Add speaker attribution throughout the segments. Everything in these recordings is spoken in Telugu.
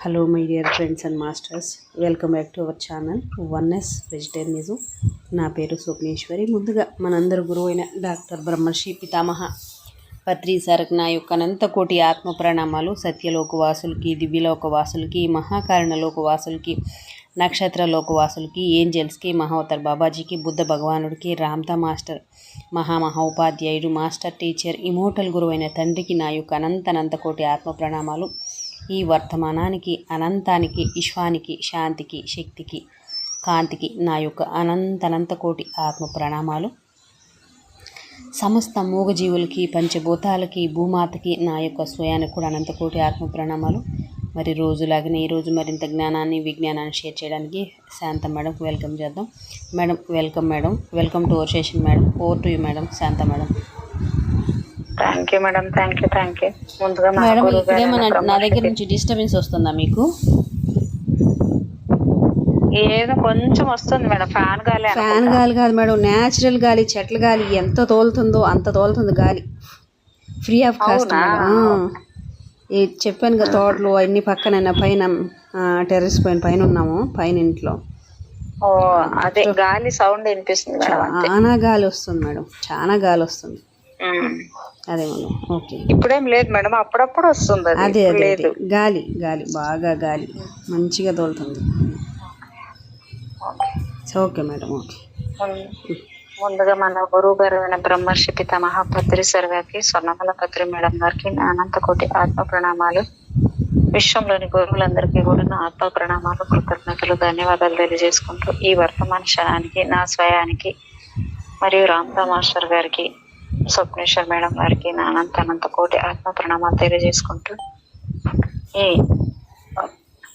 Speaker 1: Hello my dear friends and masters, welcome back to our channel oneness vegetarianism. నా పేరు స్వప్నేశ్వరి. ముందుగా మనందరి గురువు అయిన డాక్టర్ బ్రహ్మర్షి పితామహ పత్రి సార్కి నా యొక్క అనంతకోటి ఆత్మ ప్రణామాలు. సత్యలోకవాసులకి, దివ్యలోకవాసులకి, మహాకారణలోకవాసులకి, నక్షత్రలోకవాసులకి, ఏంజల్స్కి, మహావతార్ బాబాజీకి, బుద్ధ భగవానుడికి, రామ్తా మాస్టర్ ఉపాధ్యాయుడు, మాస్టర్ టీచర్, ఇమోటల్ గురువైన తండ్రికి నా యొక్క అనంతకోటి ఆత్మ ప్రణామాలు. ఈ వర్తమానానికి, అనంతానికి, విశ్వానికి, శాంతికి, శక్తికి, కాంతికి నా యొక్క అనంతకోటి ఆత్మ ప్రణామాలు. సమస్త మూగజీవులకి, పంచభూతాలకి, భూమాతకి నా యొక్క స్వయానికి కూడా అనంతకోటి ఆత్మ ప్రణామాలు. మరి రోజులాగానే ఈరోజు మరింత జ్ఞానాన్ని, విజ్ఞానాన్ని షేర్ చేయడానికి శాంత మేడంకి వెల్కమ్ చేద్దాం. Madam welcome. Welcome to our session madam. Over to you madam. Shanta madam.
Speaker 2: Thank you madam. Thank you. ముందుగా
Speaker 1: మేడం, ఇక్కడేమన్నా నా దగ్గర నుంచి డిస్టర్బెన్స్ వస్తుందా మీకు?
Speaker 2: ఏదో కొంచెం వస్తుంది మేడం. ఫ్యాన్ గాలి
Speaker 1: కాదు మేడం, న్యాచురల్ గాలి, చెట్ల గాలి ఎంత తోలుతుందో అంత తోలుతుంది గాలి. Free of cost madam. చెప్పాను కదా, తోటలు అన్ని పక్కన పైన టెర్రస్ పైన ఉన్నాము, పైన ఇంట్లో.
Speaker 2: అదే గాలి సౌండ్ వినిపిస్తుంది మేడం.
Speaker 1: చాలా గాలి వస్తుంది మేడం, చాలా గాలి వస్తుంది. అదే మేడం. ఓకే,
Speaker 2: ఇప్పుడేం లేదు మేడం, అప్పుడప్పుడు వస్తుంది.
Speaker 1: అదే గాలి బాగా గాలి మంచిగా తోలుతుంది. Okay madam. ఓకే.
Speaker 2: ముందుగా మన గురువు గారు అయిన బ్రహ్మర్షి పితామహ పత్రి సార్ గారికి, స్వర్ణమల పత్రి మేడం గారికి నా అనంతకోటి ఆత్మ ప్రణామాలు. విశ్వంలోని గురువులందరికీ కూడా నా ఆత్మ ప్రణామాలు, కృతజ్ఞతలు, ధన్యవాదాలు తెలియజేసుకుంటూ ఈ వర్తమాన క్షణానికి, నా స్వయానికి మరియు రామ్తా మాస్టర్ గారికి, స్వప్నేశ్వర్ మేడం గారికి నా అనంతకోటి ఆత్మ ప్రణామాలు తెలియజేసుకుంటూ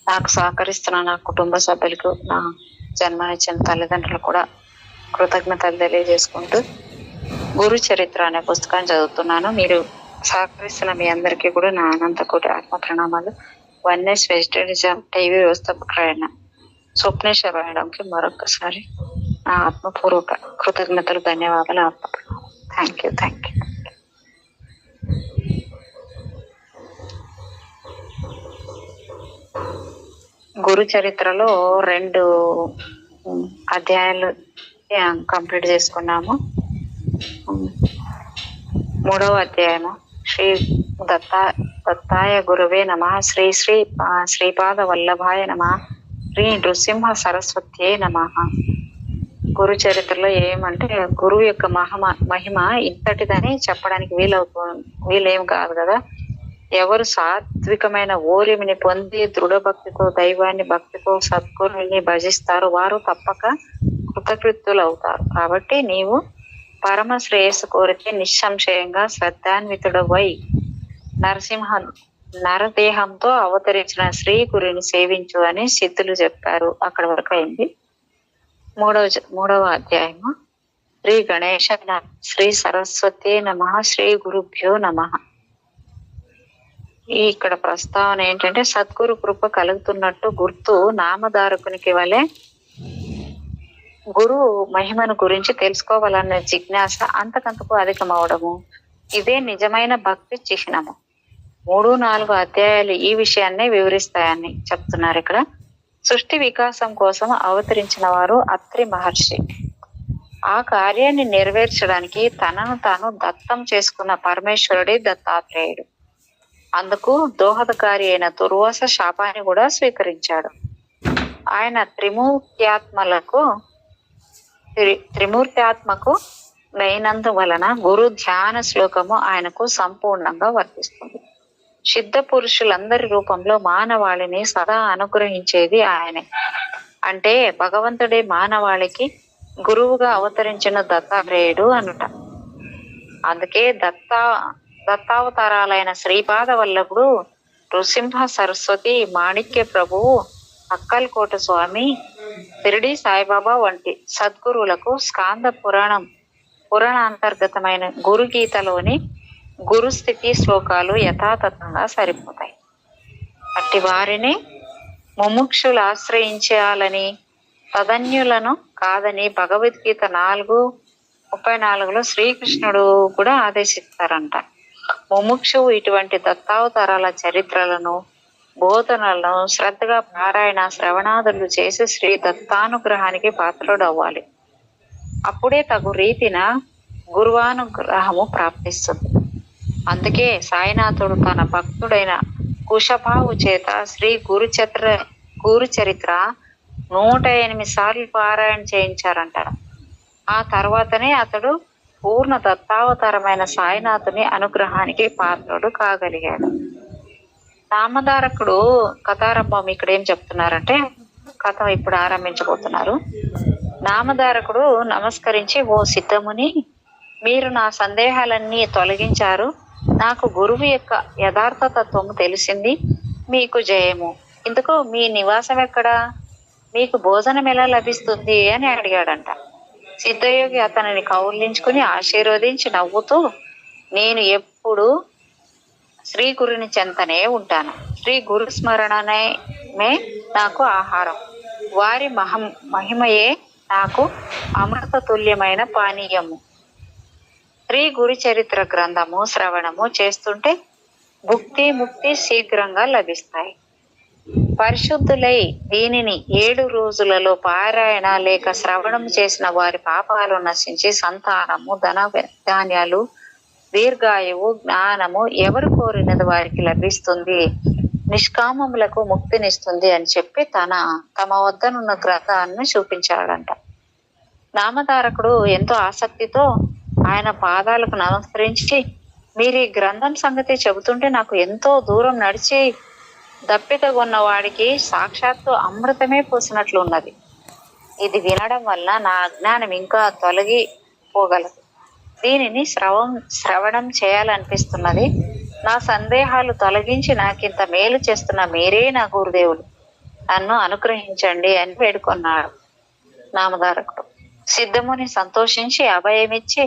Speaker 2: నాకు సహకరిస్తున్న నా కుటుంబ సభ్యులకు, నా జన్మనిచ్చిన తల్లిదండ్రులు కూడా కృతజ్ఞతలు తెలియజేసుకుంటూ గురు చరిత్ర అనే పుస్తకాన్ని చదువుతున్నాను. మీరు సహకరిస్తున్న మీ అందరికీ కూడా నా అనంతకోటి ఆత్మ ప్రణామాలు. వన్నెస్ వెజిటేరియనిజం టీవీ వ్యవస్థాపకులైన స్వప్నేశ్వర్ మేడంకి మరొకసారి నా ఆత్మపూర్వక కృతజ్ఞతలు, ధన్యవాదాలు, ఆత్మ ప్రణామాలు. Thank you. గురు చరిత్రలో 2 అధ్యాయాలు కంప్లీట్ చేసుకున్నాము. 3వ అధ్యాయము శ్రీ దత్తాయ గురువే నమః, శ్రీపాద వల్లభాయ నమః, శ్రీ నృసింహ సరస్వత్యే నమః. గురు చరిత్రలో ఏమంటే, గురువు యొక్క మహిమ ఇంతటిదని చెప్పడానికి వీలేం కాదు కదా. ఎవరు సాత్వికమైన ఓర్యమిని పొంది దృఢ భక్తితో, దైవాన్ని భక్తితో, సద్గురువుని భజిస్తారో వారు తప్పక కృతకృత్యులు అవుతారు. కాబట్టి నీవు పరమ శ్రేయస్సు కోరితే నిస్సంశయంగా శ్రద్ధాన్వితుడవై నరదేహంతో అవతరించిన శ్రీ గురుని సేవించు అని సిద్ధులు చెప్పారు. అక్కడ వరకు అయింది. 3వ అధ్యాయము శ్రీ గణేశ, శ్రీ సరస్వతి నమః, శ్రీ గురుభ్యో నమః. ఇక్కడ ప్రస్తావన ఏంటంటే, సద్గురు కృప కలుగుతున్నట్టు గుర్తు నామధారకునికి వలె గురువు మహిమను గురించి తెలుసుకోవాలన్న జిజ్ఞాస అంతకంతకు అధికమవడము, ఇదే నిజమైన భక్తి చిహ్నము. 3-4 అధ్యాయాలు ఈ విషయాన్నే వివరిస్తాయని చెప్తున్నారు. ఇక్కడ సృష్టి వికాసం కోసం అవతరించిన వారు అత్రి మహర్షి. ఆ కార్యాన్ని నెరవేర్చడానికి తనను తాను దత్తం చేసుకున్న పరమేశ్వరుడే దత్తాత్రేయుడు. అందుకు దోహదకారి అయిన దుర్వాస శాపాన్ని కూడా స్వీకరించాడు. ఆయన త్రిమూర్త్యాత్మకు అయినందువలన గురు ధ్యాన శ్లోకము ఆయనకు సంపూర్ణంగా వర్తిస్తుంది. సిద్ధ పురుషులందరి రూపంలో మానవాళిని సదా అనుగ్రహించేది ఆయనే. అంటే భగవంతుడే మానవాళికి గురువుగా అవతరించిన దత్తాత్రేయుడు అనుట. అందుకే దత్తావతారాలైన శ్రీపాద వల్లభుడు, నృసింహ సరస్వతి, మాణిక్య ప్రభువు, అక్కల్కోట స్వామి, షిరిడి సాయిబాబా వంటి సద్గురువులకు స్కాంద పురాణాంతర్గతమైన గురు గీతలోని గురుస్థితి శ్లోకాలు యథాతథంగా సరిపోతాయి. అట్టి వారిని ముముక్షులు ఆశ్రయించాలని, తదన్యులను కాదని భగవద్గీత 4:34లో శ్రీకృష్ణుడు కూడా ఆదేశిస్తారంట. ముముక్షువు ఇటువంటి దత్తావతారాల చరిత్రలను, బోధనలను శ్రద్ధగా పారాయణ శ్రవణాదులు చేసి శ్రీ దత్తానుగ్రహానికి పాత్రుడు అవ్వాలి. అప్పుడే తగు రీతిన గురువానుగ్రహము ప్రాప్తిస్తుంది. అందుకే సాయినాథుడు తన భక్తుడైన కుశభావు చేత శ్రీ గురు చరిత్ర 108 సార్లు పారాయణ చేయించారంట. ఆ తర్వాతనే అతడు పూర్ణ దత్తావతారమైన సాయినాథుని అనుగ్రహానికి పాత్రుడు కాగలిగాడు. నామధారకుడు కథారంభం ఇక్కడ ఏం చెప్తున్నారంటే, కథ ఇప్పుడు ఆరంభించబోతున్నారు. నామధారకుడు నమస్కరించి, ఓ సిద్ధముని, మీరు నా సందేహాలన్నీ తొలగించారు. నాకు గురువు యొక్క యథార్థ తత్వము తెలిసింది. మీకు జయము. ఇందుకు మీ నివాసం ఎక్కడా? మీకు భోజనం ఎలా లభిస్తుంది అని అడిగాడంట. సిద్ధయోగి అతనిని కౌలించుకుని ఆశీర్వదించి నవ్వుతూ, నేను ఎప్పుడు శ్రీ గురుని చెంతనే ఉంటాను. శ్రీ గురు స్మరణనే నాకు ఆహారం. వారి మహిమయే నాకు అమృత తుల్యమైన పానీయము. శ్రీ గురు చరిత్ర గ్రంథము శ్రవణము చేస్తుంటే భుక్తి ముక్తి శీఘ్రంగా లభిస్తాయి. పరిశుద్ధులై దీనిని 7 రోజులలో పారాయణ లేక శ్రవణం చేసిన వారి పాపాలు నశించి సంతానము, ధన ధాన్యాలు, దీర్ఘాయువు, జ్ఞానము ఎవరు కోరినది వారికి లభిస్తుంది, నిష్కామములకు ముక్తినిస్తుంది అని చెప్పి తమ వద్దనున్న గ్రంథాన్ని చూపించాడంట. నామధారకుడు ఎంతో ఆసక్తితో ఆయన పాదాలకు నమస్కరించి, మీరు ఈ గ్రంథం సంగతి చెబుతుంటే నాకు ఎంతో దూరం నడిచి దప్పికగొన్న వాడికి సాక్షాత్తు అమృతమే పోసినట్లు ఉన్నది. ఇది వినడం వల్ల నా అజ్ఞానం ఇంకా తొలగిపోగలదు. దీనిని శ్రవణం చేయాలనిపిస్తున్నది. నా సందేహాలు తొలగించి నాకింత మేలు చేస్తున్న మీరే నా గురుదేవులు. నన్ను అనుగ్రహించండి అని వేడుకొన్నాడు నామధారకుడు. సిద్ధముని సంతోషించి అభయమిచ్చి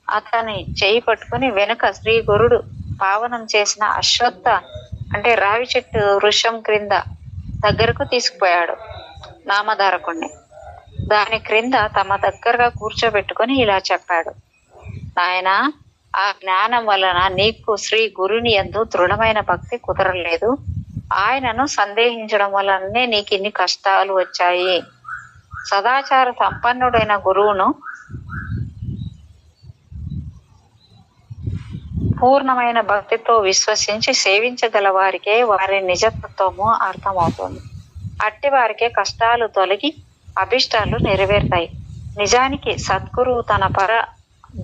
Speaker 2: అతని చేయి పట్టుకుని వెనుక శ్రీ గురుడు పావనం చేసిన అశ్వత్థ అంటే రావి చెట్టు వృక్షం క్రింద దగ్గరకు తీసుకుపోయాడు నామధారకుణ్ణి. దాని క్రింద తమ దగ్గరగా కూర్చోబెట్టుకుని ఇలా చెప్పాడు, నాయనా, ఆ జ్ఞానం వలన నీకు శ్రీ గురుని యందు దృఢమైన భక్తి కుదరలేదు. ఆయనను సందేహించడం వలనే నీకు ఇన్ని కష్టాలు వచ్చాయి. సదాచార సంపన్నుడైన గురువును పూర్ణమైన భక్తితో విశ్వసించి సేవించగల వారికే వారి నిజతత్వము అర్థమవుతుంది. అట్టి వారికే కష్టాలు తొలగి అభిష్టాలు నెరవేరుతాయి. నిజానికి సద్గురువు తన పర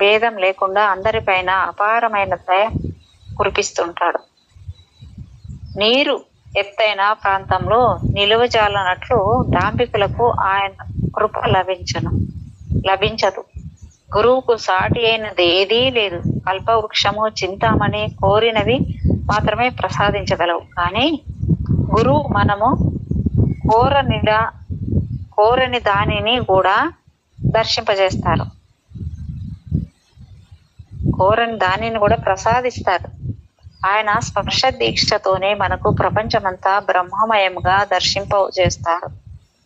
Speaker 2: భేదం లేకుండా అందరిపైన అపారమైన దయ కురిపిస్తుంటాడు. నీరు ఎత్తైన ప్రాంతంలో నిలువజాలనట్లు డాంబికులకు ఆయన కృప లభించదు. గురువుకు సాటి అయినది ఏదీ లేదు. కల్పవృక్షము, చింతామణి కోరినవి మాత్రమే ప్రసాదించగలవు. కానీ గురువు మనము కోరని దానిని కూడా దర్శింపజేస్తారు. కోరని దానిని కూడా ప్రసాదిస్తారు. ఆయన స్పర్శ దీక్షతోనే మనకు ప్రపంచమంతా బ్రహ్మమయంగా దర్శింపజేస్తారు.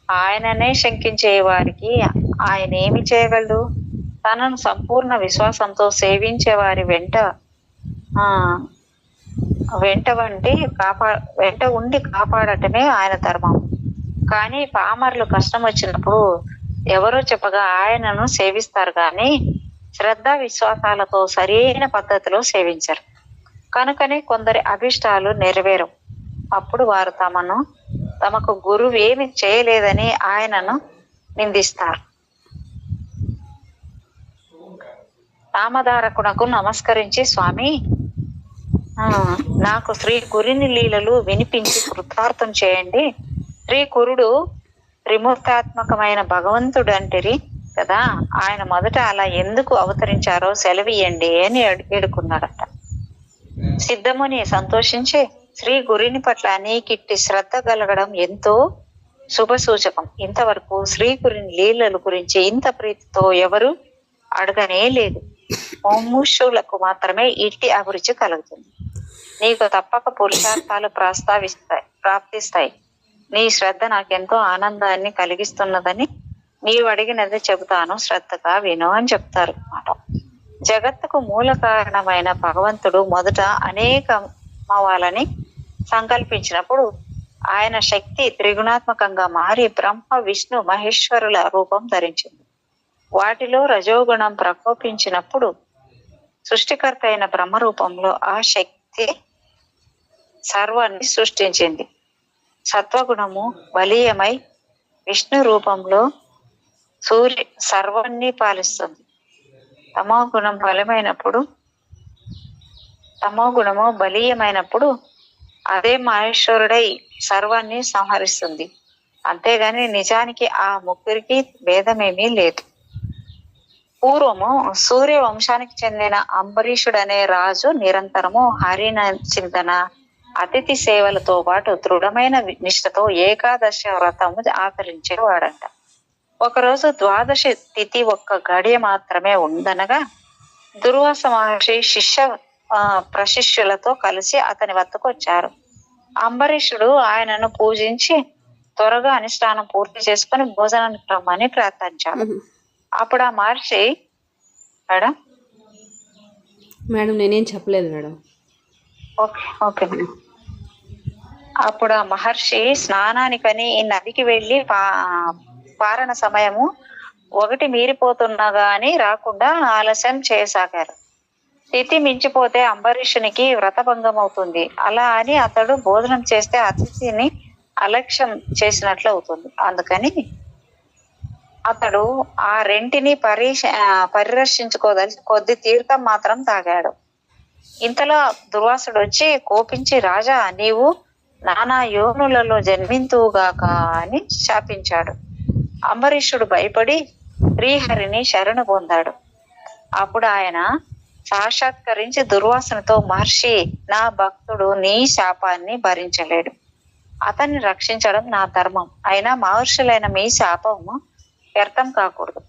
Speaker 2: ఆయననే శంకించే వారికి ఆయన ఏమి చేయగలడు? తనను సంపూర్ణ విశ్వాసంతో సేవించే వారి వెంట ఉండి కాపాడటమే ఆయన ధర్మం. కానీ పామరులు కష్టం వచ్చినప్పుడు ఎవరో చెప్పగా ఆయనను సేవిస్తారు, కానీ శ్రద్ధ విశ్వాసాలతో సరైన పద్ధతిలో సేవించరు. కనుకనే కొందరి అభిష్టాలు నెరవేరు. అప్పుడు వారు తమకు గురువు ఏమి చేయలేదని ఆయనను నిందిస్తారు. నామధారకునకు నమస్కరించి, స్వామి, నాకు శ్రీ గురుని లీలలు వినిపించి కృతార్థం చేయండి. శ్రీ గురుడు త్రిమూర్తాత్మకమైన భగవంతుడు అంటిరి కదా, ఆయన మొదట అలా ఎందుకు అవతరించారో సెలవియండి అని వేడుకున్నాడట. సిద్ధముని సంతోషించి, శ్రీ గురుని పట్ల నీకిట్టి శ్రద్ధ కలగడం ఎంతో శుభ సూచకం. ఇంతవరకు శ్రీ గురుని లీలల గురించి ఇంత ప్రీతితో ఎవరు అడగనే లేదు. ముముక్షులకు మాత్రమే ఇట్టి అభిరుచి కలుగుతుంది. నీకు తప్పక పురుషార్థాలు ప్రాప్తిస్తాయి. నీ శ్రద్ధ నాకెంతో ఆనందాన్ని కలిగిస్తున్నదని నీవు అడిగినది చెబుతాను, శ్రద్ధగా విను అని చెప్తారు అన్నమాట. జగత్తుకు మూల కారణమైన భగవంతుడు మొదట అనేకమవ్వాలని సంకల్పించినప్పుడు ఆయన శక్తి త్రిగుణాత్మకంగా మారి బ్రహ్మ విష్ణు మహేశ్వరుల రూపం ధరించింది. వాటిలో రజోగుణం ప్రకోపించినప్పుడు సృష్టికర్త అయిన బ్రహ్మ రూపంలో ఆ శక్తి సర్వాన్ని సృష్టించింది. సత్వగుణము బలీయమై విష్ణు రూపంలో సర్వాన్ని పాలిస్తుంది. తమో గుణము బలీయమైనప్పుడు అదే మహేశ్వరుడై సర్వాన్ని సంహరిస్తుంది. అంతేగాని నిజానికి ఆ ముగ్గురికి భేదమేమీ లేదు. పూర్వము సూర్య వంశానికి చెందిన అంబరీషుడనే రాజు నిరంతరము హరిన చింతన, అతిథి సేవలతో పాటు దృఢమైన నిష్ఠతో ఏకాదశ వ్రతము ఆచరించేవాడంట. ఒకరోజు ద్వాదశి తిథి ఒక్క గడియ మాత్రమే ఉందనగా దుర్వాస మహర్షి ప్రశిష్యులతో కలిసి అతని వద్దకు వచ్చారు. అంబరీషుడు ఆయనను పూజించి త్వరగా అనుష్ఠానం పూర్తి చేసుకుని భోజనానికి రమ్మని ప్రార్థించాడు. అప్పుడు ఆ మహర్షి
Speaker 1: మేడం నేనేం చెప్పలేదు మేడం.
Speaker 2: Okay madam. అప్పుడు ఆ మహర్షి స్నానానికని ఈ నదికి వెళ్ళి పారణ సమయము 1 మీరిపోతున్నా గాని రాకుండా ఆలస్యం చేయసాగారు. తిథి మించిపోతే అంబరీషునికి వ్రతభంగం అవుతుంది. అలా అని అతడు భోజనం చేస్తే అతిథిని అలక్ష్యం చేసినట్లు అవుతుంది. అందుకని అతడు ఆ రెంటిని పరిరక్షించుకోదలిచి కొద్ది తీర్థం మాత్రం తాగాడు. ఇంతలో దుర్వాసుడు వచ్చి కోపించి, రాజా నీవు నానా యోనులలో జన్మింతువుగాక అని శాపించాడు. అంబరీషుడు భయపడి శ్రీహరిని శరణు పొందాడు. అప్పుడు ఆయన సాక్షాత్కరించి దుర్వాసనతో, మహర్షి నా భక్తుడు నీ శాపాన్ని భరించలేడు. అతన్ని రక్షించడం నా ధర్మం. అయినా మహర్షులైన మీ శాపము వ్యర్థం కాకూడదు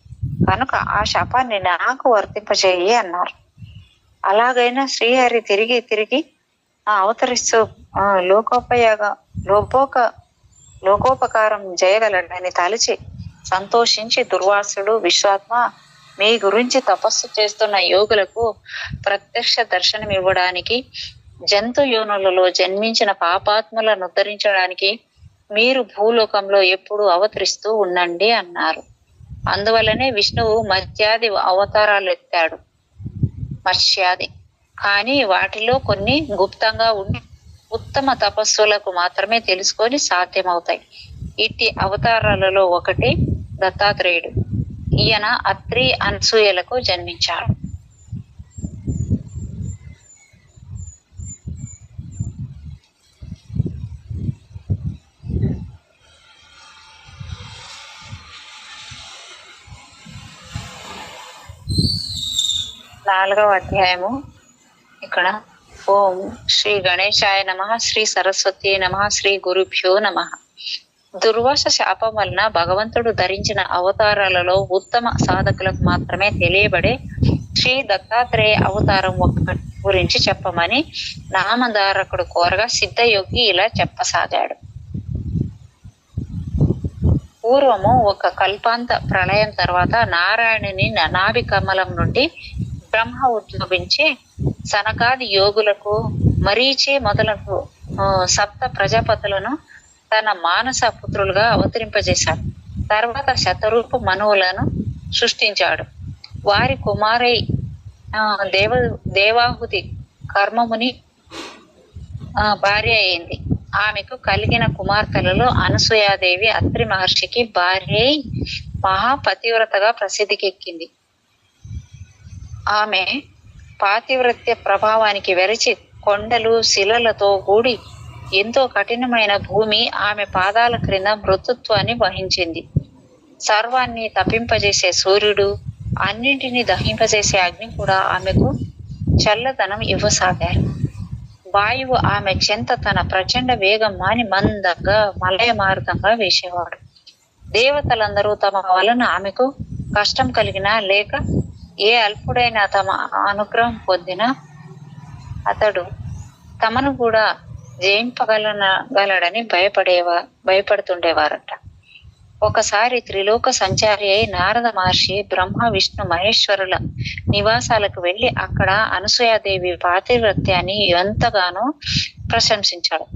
Speaker 2: కనుక ఆ శాపాన్ని నాకు వర్తింపచేయి అన్నారు. అలాగైనా శ్రీహరి తిరిగి అవతరిస్తూ లోకోపకారం చేయగలడని తలిచి సంతోషించి దుర్వాసుడు, విశ్వాత్మ మీ గురించి తపస్సు చేస్తున్న యోగులకు ప్రత్యక్ష దర్శనం ఇవ్వడానికి, జంతు యోనులలో జన్మించిన పాపాత్ములను ఉద్ధరించడానికి మీరు భూలోకంలో ఎప్పుడు అవతరిస్తూ ఉండండి అన్నారు. అందువల్లనే విష్ణువు మత్స్యాది అవతారాలు ఎత్తాడు. కానీ వాటిలో కొన్ని గుప్తంగా ఉండి ఉత్తమ తపస్సులకు మాత్రమే తెలుసుకొని సాధ్యమవుతాయి. ఇట్టి అవతారాలలో ఒకటి దత్తాత్రేయుడు. ఈయన అత్రి అనసూయలకు జన్మించాడు. నాలుగవ అధ్యాయము. ఇక్కడ ఓం శ్రీ గణేశాయ నమః, శ్రీ సరస్వతి నమః, శ్రీ గురుభ్యో నమః. దుర్వాస శాపం వలన భగవంతుడు ధరించిన అవతారాలలో ఉత్తమ సాధకులకు మాత్రమే తెలియబడే శ్రీ దత్తాత్రేయ అవతారం ఒక్కటి గురించి చెప్పమని నామధారకుడు కోరగా సిద్ధయోగి ఇలా చెప్పసాగాడు. పూర్వము ఒక కల్పాంత ప్రళయం తర్వాత నారాయణుని నాభి కమలం నుండి బ్రహ్మ ఉద్భవించి సనకాది యోగులకు, మరీచి మొదలగు సప్త ప్రజాపతులను తన మానస పుత్రులుగా అవతరింపజేశాడు. తర్వాత శతరూప మనువులను సృష్టించాడు. వారి కుమారై దేవాహుతి కర్మముని భార్య అయింది. ఆమెకు కలిగిన కుమార్తెలలో అనసూయాదేవి అత్రి మహర్షికి భార్య మహాపతివ్రతగా ప్రసిద్ధికెక్కింది. ఆమె పాతివ్రత్య ప్రభావానికి వెరచి కొండలు శిలలతో కూడి ఎంతో కఠినమైన భూమి ఆమె పాదాల క్రింద మృతుత్వాన్ని వహించింది. సర్వాన్ని తప్పింపజేసే సూర్యుడు, అన్నింటినీ దహింపజేసే అగ్ని కూడా ఆమెకు చల్లదనం ఇవ్వసాగారు. వాయువు ఆమె చెంత తన ప్రచండ వేగం మాని మందంగా మలయ మార్గంగా వేసేవాడు. దేవతలందరూ తమ వలన ఆమెకు కష్టం కలిగినా లేక ఏ అల్పుడైనా తమ అనుగ్రహం పొందినా అతడు తమను కూడా జయింపగలడని భయపడుతుండేవారట. ఒకసారి త్రిలోక సంచారి అయి నారద మహర్షి బ్రహ్మ విష్ణు మహేశ్వరుల నివాసాలకు వెళ్లి అక్కడ అనసూయాదేవి పాతివ్రత్యాన్ని ఎంతగానో ప్రశంసించాడు.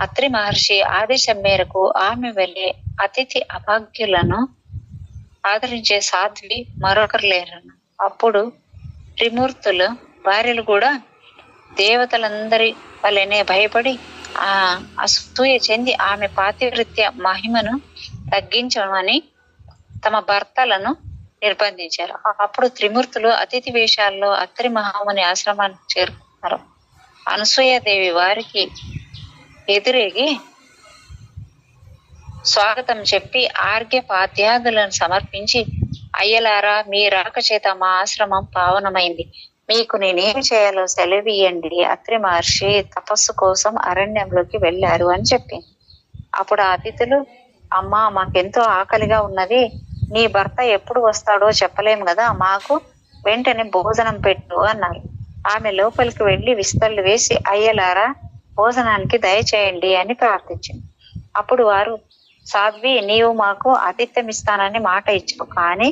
Speaker 2: అత్రి మహర్షి ఆదేశం మేరకు ఆమె వెళ్ళి అతిథి అభాగ్యులను ఆదరించే సాధ్వి మరొకరు లేరు. అప్పుడు త్రిమూర్తులు భార్యలు కూడా దేవతలందరి వల్లనే భయపడి ఆ అసూయ చెంది ఆమె పాతివృత్య మహిమను తగ్గించమని తమ భర్తలను నిర్బంధించారు. అప్పుడు త్రిమూర్తులు అతిథి వేషాల్లో అత్రి మహాముని ఆశ్రమానికి చేరుకున్నారు. అనసూయాదేవి వారికి ఎదురేగి స్వాగతం చెప్పి ఆర్ఘ్యపాద్యాదులను సమర్పించి, అయ్యలారా, మీ రాక చేత మా ఆశ్రమం పావనమైంది. మీకు నేనేమి చేయాలో సెలవియండి. అత్రి మహర్షి తపస్సు కోసం అరణ్యంలోకి వెళ్ళారు అని చెప్పింది. అప్పుడు ఆ అతిథులు, అమ్మా, మాకెంతో ఆకలిగా ఉన్నది. నీ భర్త ఎప్పుడు వస్తాడో చెప్పలేము కదా, మాకు వెంటనే భోజనం పెట్టు అన్నారు. ఆమె లోపలికి వెళ్లి విస్తళ్ళు వేసి, అయ్యలారా, భోజనానికి దయచేయండి అని ప్రార్థించింది. అప్పుడు వారు, సాధ్వి, నీవు మాకు ఆతిథ్యం ఇస్తానని మాట ఇచ్చావు, కానీ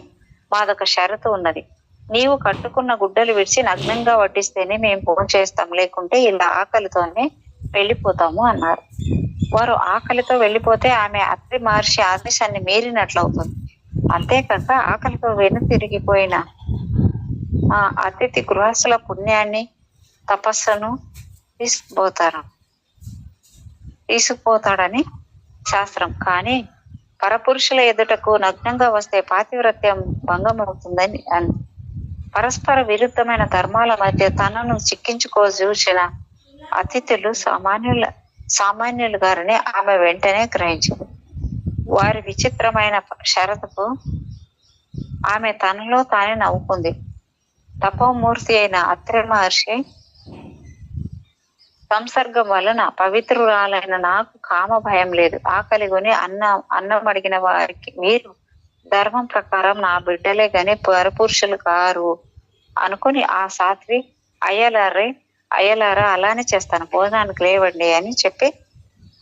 Speaker 2: మాదొక షరతు ఉన్నది. నీవు కట్టుకున్న గుడ్డలు విడిచి నగ్నంగా వడ్డిస్తేనే మేము భోజనం చేస్తాం, లేకుంటే ఇలా ఆకలితోనే వెళ్ళిపోతాము అన్నారు. వారు ఆకలితో వెళ్ళిపోతే ఆమె అత్రి మహర్షి ఆదేశాన్ని మీరినట్లవుతుంది. అంతేకాక ఆకలితో వెనుతిరిగిపోయిన ఆ అతిథి గృహస్థుల పుణ్యాన్ని, తపస్సును తీసుకుపోతాడని శాస్త్రం. కానీ పరపురుషుల ఎదుటకు నగ్నంగా వస్తే పాతివ్రత్యం భంగమవుతుందని పరస్పర విరుద్ధమైన ధర్మాల మధ్య తనను చిక్కించుకోజూచిన అతిథులు సామాన్యులు గారని ఆమె వెంటనే గ్రహించింది. వారి విచిత్రమైన షరతుకు ఆమె తనలో తానే నవ్వుకుంది. తపోమూర్తి అయిన అత్రి మహర్షి సంసర్గం వలన పవిత్రురాలైన నాకు కామ భయం లేదు. ఆకలి కొని అన్నం అడిగిన వారికి మీరు ధర్మం ప్రకారం నా బిడ్డలే గాని పరపురుషులు కారు అనుకుని ఆ సాత్వి, అయ్యలారా, అలానే చేస్తాను, భోజనానికి లేవండి అని చెప్పి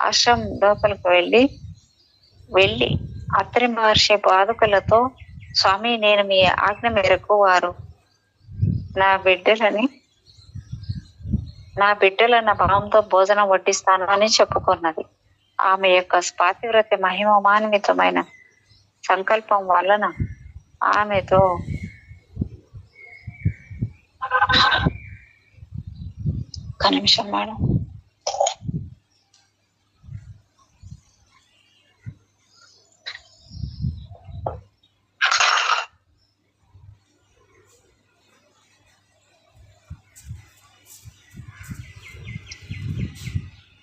Speaker 2: ఆశ్రమం లోపలికి వెళ్ళి అత్రి మహర్షి పాదుకలతో, స్వామి, నేను మీ ఆజ్ఞ మేరకు వారు నా బిడ్డలన్న భావంతో భోజనం వడ్డిస్తాను అని చెప్పుకున్నది. ఆమె యొక్క పాతివ్రత్య మహిమాన్వితమైన సంకల్పం వలన ఆమెతో ఒక నిమిషం మేడం.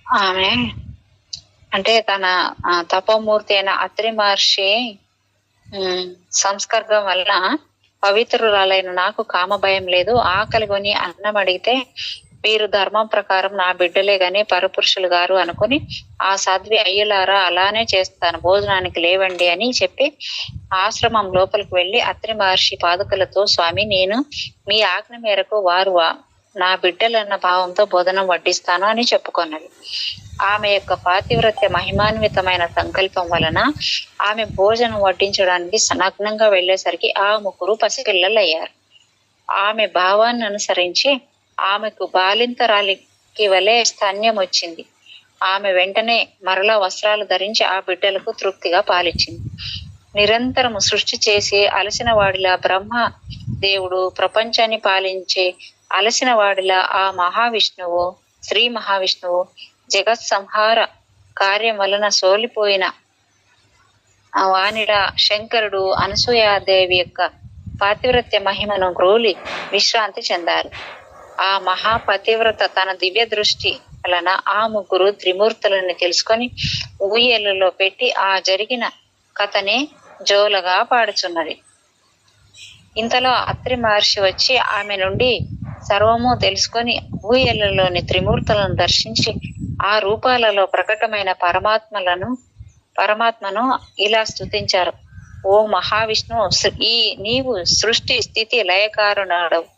Speaker 2: ఆమె అంటే తన తపోమూర్తి అయిన అత్రి మహర్షి సంస్కర్గం వలన పవిత్రురాలైన నాకు కామ భయం లేదు. ఆకలి కొని అన్నం అడిగితే వీరు ధర్మం ప్రకారం నా బిడ్డలే గాని పరపురుషులు గారు అనుకుని ఆ సాధ్వి, అయ్యలారా, అలానే చేస్తాను, భోజనానికి లేవండి అని చెప్పి ఆశ్రమం లోపలికి వెళ్లి అత్రి మహర్షి పాదుకలతో, స్వామి, నేను మీ ఆజ్ఞ మేరకు వారు నా బిడ్డలన్న భావంతో భోజనం వడ్డిస్తాను అని చెప్పుకున్నది. ఆమె యొక్క పాతివ్రత్య మహిమాన్వితమైన సంకల్పం వలన ఆమె భోజనం వడ్డించడానికి నగ్నంగా వెళ్లేసరికి ఆ ముగ్గురు పసిపిల్లలు అయ్యారు. ఆమె భావాన్ని అనుసరించి ఆమెకు బాలింతరాలికి వలె స్తన్యం వచ్చింది. ఆమె వెంటనే మరలా వస్త్రాలు ధరించి ఆ బిడ్డలకు తృప్తిగా పాలిచ్చింది. నిరంతరము సృష్టి చేసి అలసిన వాడిలా బ్రహ్మ దేవుడు ప్రపంచాన్ని పాలించే అలసిన వాడిలా ఆ మహావిష్ణువు, శ్రీ మహావిష్ణువు జగత్ సంహార కార్యం వలన సోలిపోయిన వానిడా శంకరుడు అనసూయాదేవి యొక్క పాతివ్రత్య మహిమను గ్రోలి విశ్రాంతి చెందారు. ఆ మహాపతివ్రత తన దివ్య దృష్టి వలన ఆ ముగ్గురు త్రిమూర్తులని తెలుసుకొని ఊయలలో పెట్టి ఆ జరిగిన కథని జోలగా పాడుచున్నది. ఇంతలో అత్రి మహర్షి వచ్చి ఆమె నుండి సర్వము తెలుసుకొని ఊయలలోని త్రిమూర్తులను దర్శించి ఆ రూపాలలో ప్రకటమైన పరమాత్మను ఇలా స్తుతించారు. ఓ మహావిష్ణు, నీవు సృష్టి స్థితి లయకారుడవు,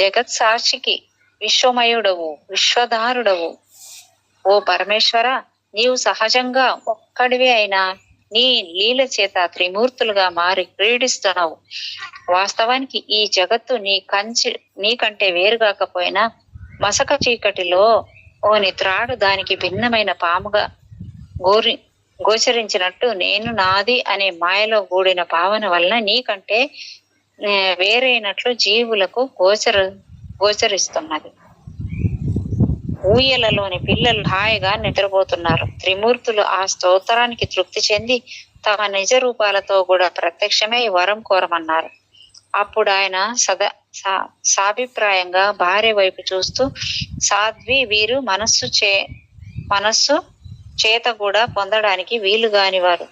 Speaker 2: జగత్ సాక్షికి విశ్వమయుడవు, విశ్వధారుడవు. ఓ పరమేశ్వర, నీవు సహజంగా ఒక్కడివే అయినా నీ లీల చేత త్రిమూర్తులుగా మారి క్రీడిస్తున్నావు. వాస్తవానికి ఈ జగత్తు నీ కంటే వేరుగాకపోయినా మసక చీకటిలో ఓని త్రాడు దానికి భిన్నమైన పాముగా గోచరించినట్టు నేను నాది అనే మాయలో కూడిన భావన వలన నీకంటే వేరైనట్లు జీవులకు గోచరిస్తున్నది. ఊయలలోని పిల్లలు హాయిగా నిద్రపోతున్నారు. త్రిమూర్తులు ఆ స్తోత్రానికి తృప్తి చెంది తమ నిజ రూపాలతో కూడా ప్రత్యక్షమై వరం కోరమన్నారు. అప్పుడు ఆయన సాభిప్రాయంగా భార్య వైపు చూస్తూ, సాధ్వి, వీరు మనస్సు చేత కూడా పొందడానికి వీలు కాని వారు.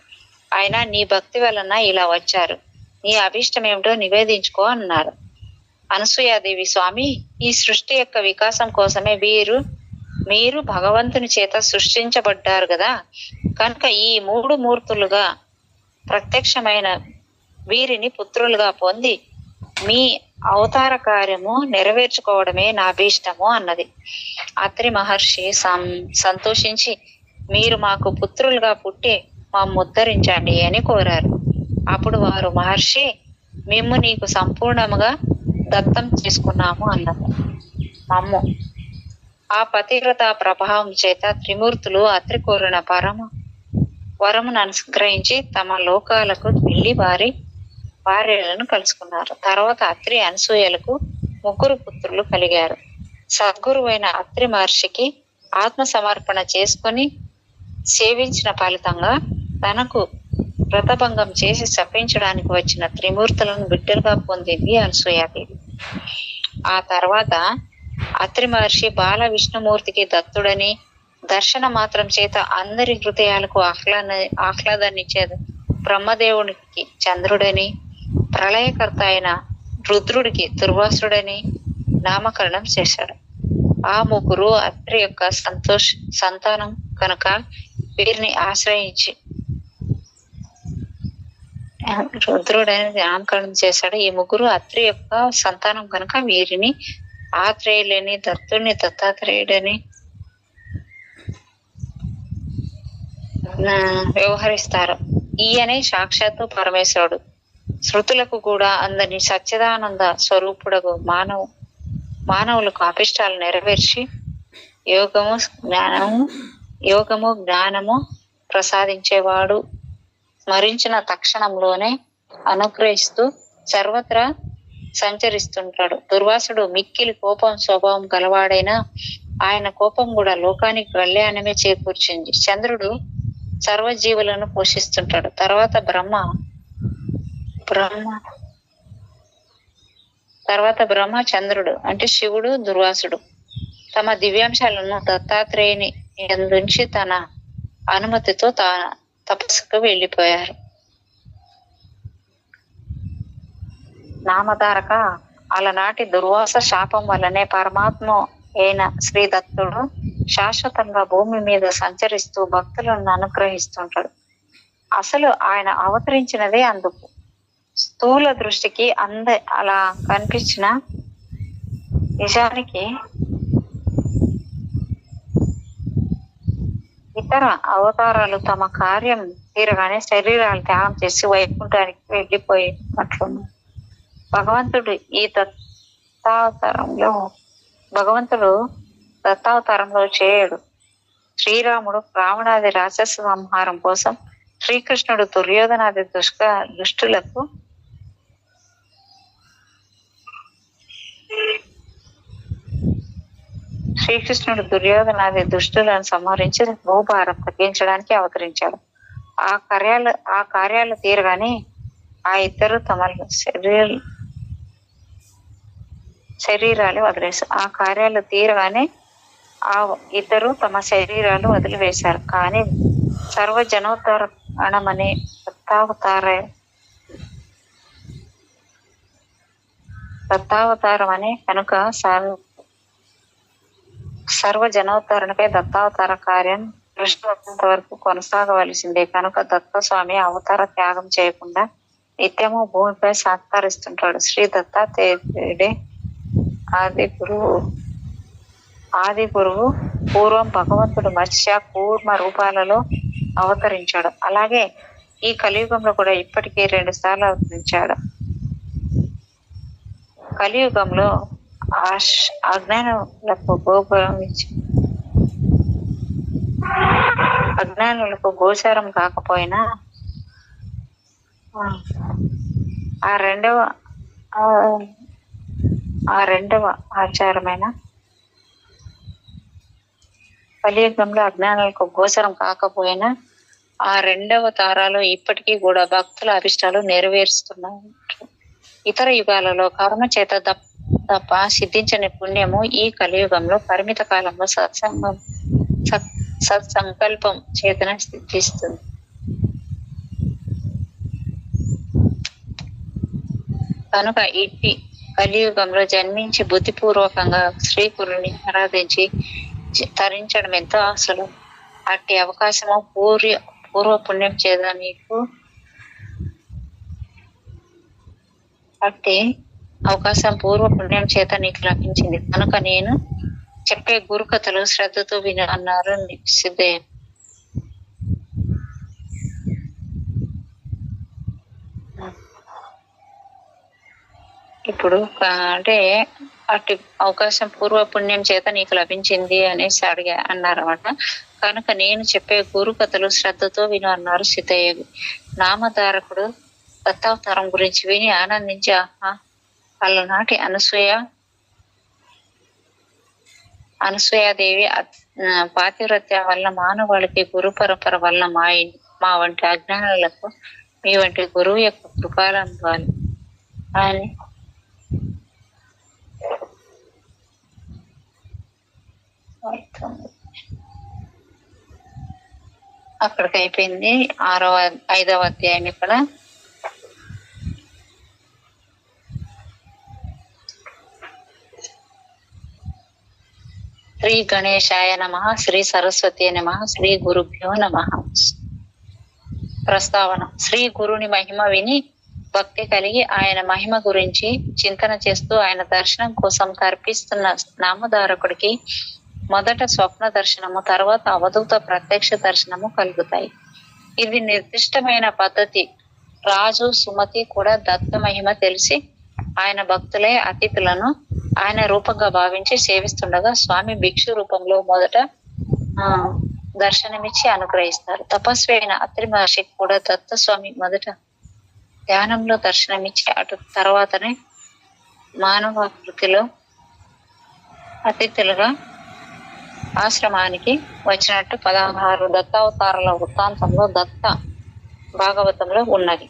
Speaker 2: ఆయన నీ భక్తి వలన ఇలా వచ్చారు. నీ అభిష్టం ఏమిటో నివేదించుకో అన్నారు. అనసూయాదేవి, స్వామి, ఈ సృష్టి యొక్క వికాసం కోసమే మీరు భగవంతుని చేత సృష్టించబడ్డారు కదా, కనుక ఈ 3 మూర్తులుగా ప్రత్యక్షమైన వీరిని పుత్రులుగా పొంది మీ అవతార కార్యము నెరవేర్చుకోవడమే నా అభీష్టము అన్నది. అత్రి మహర్షి సంతోషించి, మీరు మాకు పుత్రులుగా పుట్టి మమ్ము ఉద్ధరించండి అని కోరారు. అప్పుడు వారు, మహర్షి, మేము నీకు సంపూర్ణముగా దత్తం చేసుకున్నాము అన్నారు. మమ్ము ఆ పతివ్రత ప్రభావం చేత త్రిమూర్తులు అత్రి కోరిన వరమును అనుగ్రహించి తమ లోకాలకు వెళ్ళి వారి భార్యలను కలుసుకున్నారు. తర్వాత అత్రి అనసూయలకు 3 పుత్రులు కలిగారు. సద్గురువైన అత్రి మహర్షికి ఆత్మ సమర్పణ చేసుకుని సేవించిన ఫలితంగా తనకు వ్రతభంగం చేసి శపించడానికి వచ్చిన త్రిమూర్తులను బిడ్డలుగా పొందింది అనసూయాదేవి. ఆ తర్వాత అత్రి మహర్షి బాల విష్ణుమూర్తికి దత్తుడని, దర్శన మాత్రం చేత అందరి హృదయాలకు ఆహ్లాదాన్నిచ్చేది బ్రహ్మదేవునికి చంద్రుడని, ప్రళయకర్త అయిన రుద్రుడికి దుర్వాసుడని నామకరణం చేశాడు. ఆ 3 అత్రి యొక్క సంతానం కనుక వీరిని ఆశ్రయించి రుద్రుడని నామకరణం చేశాడు. ఈ 3 అత్రి యొక్క సంతానం కనుక వీరిని ఆత్రేయులని, దత్తుడిని దత్తాత్రేయుడని వ్యవహరిస్తారు. ఈయనే సాక్షాత్తు పరమేశ్వరుడు. శృతులకు కూడా అందని సచ్చిదానంద స్వరూపుడకు మానవులకు అభిష్టాలు నెరవేర్చి యోగము జ్ఞానము ప్రసాదించేవాడు. స్మరించిన తక్షణంలోనే అనుగ్రహిస్తూ సర్వత్రా సంచరిస్తుంటాడు. దుర్వాసుడు మిక్కిలి కోపం స్వభావం గలవాడైనా ఆయన కోపం కూడా లోకానికి కళ్యాణమే చేకూర్చింది. చంద్రుడు సర్వజీవులను పోషిస్తుంటాడు. తర్వాత బ్రహ్మ చంద్రుడు అంటే శివుడు, దుర్వాసుడు తమ దివ్యాంశాలను దత్తాత్రేయుని యందుంచి తన అనుమతితో తపస్సుకు వెళ్ళిపోయారు. నామధారక అలనాటి దుర్వాస శాపం వల్లనే పరమాత్మ అయిన శ్రీదత్తుడు శాశ్వతంగా భూమి మీద సంచరిస్తూ భక్తులను అనుగ్రహిస్తుంటాడు. అసలు ఆయన అవతరించినదే అందుకు. స్థూల దృష్టికి అలా కనిపించిన నిజానికి ఇతర అవతారాలు తమ కార్యం తీరగానే శరీరాలు త్యాగం చేసి వైకుంఠానికి వెళ్ళిపోయినట్లున్నారు. భగవంతుడు దత్తావతారంలో చేయడు. శ్రీరాముడు రావణాది రాక్షస సంహారం కోసం, శ్రీకృష్ణుడు దుర్యోధనాది దుష్టులను సంహరించి భూభారం తగ్గించడానికి అవతరించాడు. ఆ కార్యాలు తీరగానే ఆ ఇద్దరు తమ శరీరాలు వదిలేశారు. ఆ కార్యాలు తీరగానే ఆ ఇద్దరు తమ శరీరాలు వదిలివేశారు. కానీ సర్వజనోద్ధరణమనే దత్తావతారం అనే కనుక సర్వజనోద్ధరణపై దత్తావతార కార్యం కృష్ణ వరకు కొనసాగవలసిందే. కనుక దత్తస్వామి అవతార త్యాగం చేయకుండా నిత్యము భూమిపై సంతరిస్తుంటాడు. శ్రీ దత్తాత్రేయుడే ఆది గురువు. పూర్వం భగవంతుడు మత్స్య కూర్మ రూపాలలో అవతరించాడు. అలాగే ఈ కలియుగంలో కూడా ఇప్పటికీ 2 సార్లు అవతరించాడు. కలియుగంలో అజ్ఞానులకు అజ్ఞానులకు గోచారం కాకపోయినా ఆ రెండవ ఆ రెండవ ఆచారమైన కలియుగంలో అజ్ఞానులకు గోచరం కాకపోయినా ఆ రెండవ తారాలు ఇప్పటికీ కూడా భక్తుల అభిష్టాలు నెరవేరుస్తున్నారు. ఇతర యుగాలలో కర్మ చేత తప్ప సిద్ధించని పుణ్యము ఈ కలియుగంలో పరిమిత కాలంలో సత్సంకల్పం చేతన సిద్ధిస్తుంది. కనుక ఇట్టి కలియుగంలో జన్మించి బుద్ధిపూర్వకంగా శ్రీగురుని ఆరాధించి తరించడం ఎంతో అసలు. అట్టి అవకాశము పూర్వ పుణ్యం చేత నీకు లభించింది కనుక నేను చెప్పే గురు కథలు శ్రద్ధతో విను అన్నారు సిద్ధయ్య. ఇప్పుడు అంటే అట్టి అవకాశం పూర్వ పుణ్యం చేత నీకు లభించింది అనేసి అన్నారన్నమాట. కనుక నేను చెప్పే గురు కథలు శ్రద్ధతో విను అన్నారు సిద్ధయ్య. నామధారకుడు దత్తావతారం గురించి విని ఆనందించి అలనాటి అనసూయాదేవి పాతివ్రత్య వల్ల మానవాళికి గురు పరంపర వల్ల మా వంటి అజ్ఞానులకు మీ వంటి గురువు యొక్క కృపాలంబాలి అని అక్కడికి అయిపోయింది 5వ అధ్యాయం. ఇక్కడ శ్రీ గణేశాయ నమః, శ్రీ సరస్వతి నమః, శ్రీ గురుభ్యో నమః. ప్రస్తావన. శ్రీ గురుని మహిమ విని భక్తి కలిగి ఆయన మహిమ గురించి చింతన చేస్తూ ఆయన దర్శనం కోసం తర్పిస్తున్న నామధారకుడికి మొదట స్వప్న దర్శనము, తర్వాత అవధూత ప్రత్యక్ష దర్శనము కలుగుతాయి. ఇది నిర్దిష్టమైన పద్ధతి. రాజు సుమతి కూడా దత్త మహిమ తెలిసి ఆయన భక్తులే అతిథులను ఆయన రూపంగా భావించి సేవిస్తుండగా స్వామి భిక్షు రూపంలో మొదట దర్శనమిచ్చి అనుగ్రహిస్తారు. తపస్వి అయిన అత్రి మహర్షికి కూడా దత్త స్వామి మొదట ధ్యానంలో దర్శనమిచ్చి అటు తర్వాతనే మానవాకృతిలో అతిథులుగా ఆశ్రమానికి వచ్చినట్టు 16 దత్తావతారాల వృత్తాంతంలో దత్త భాగవతంలో ఉన్నది.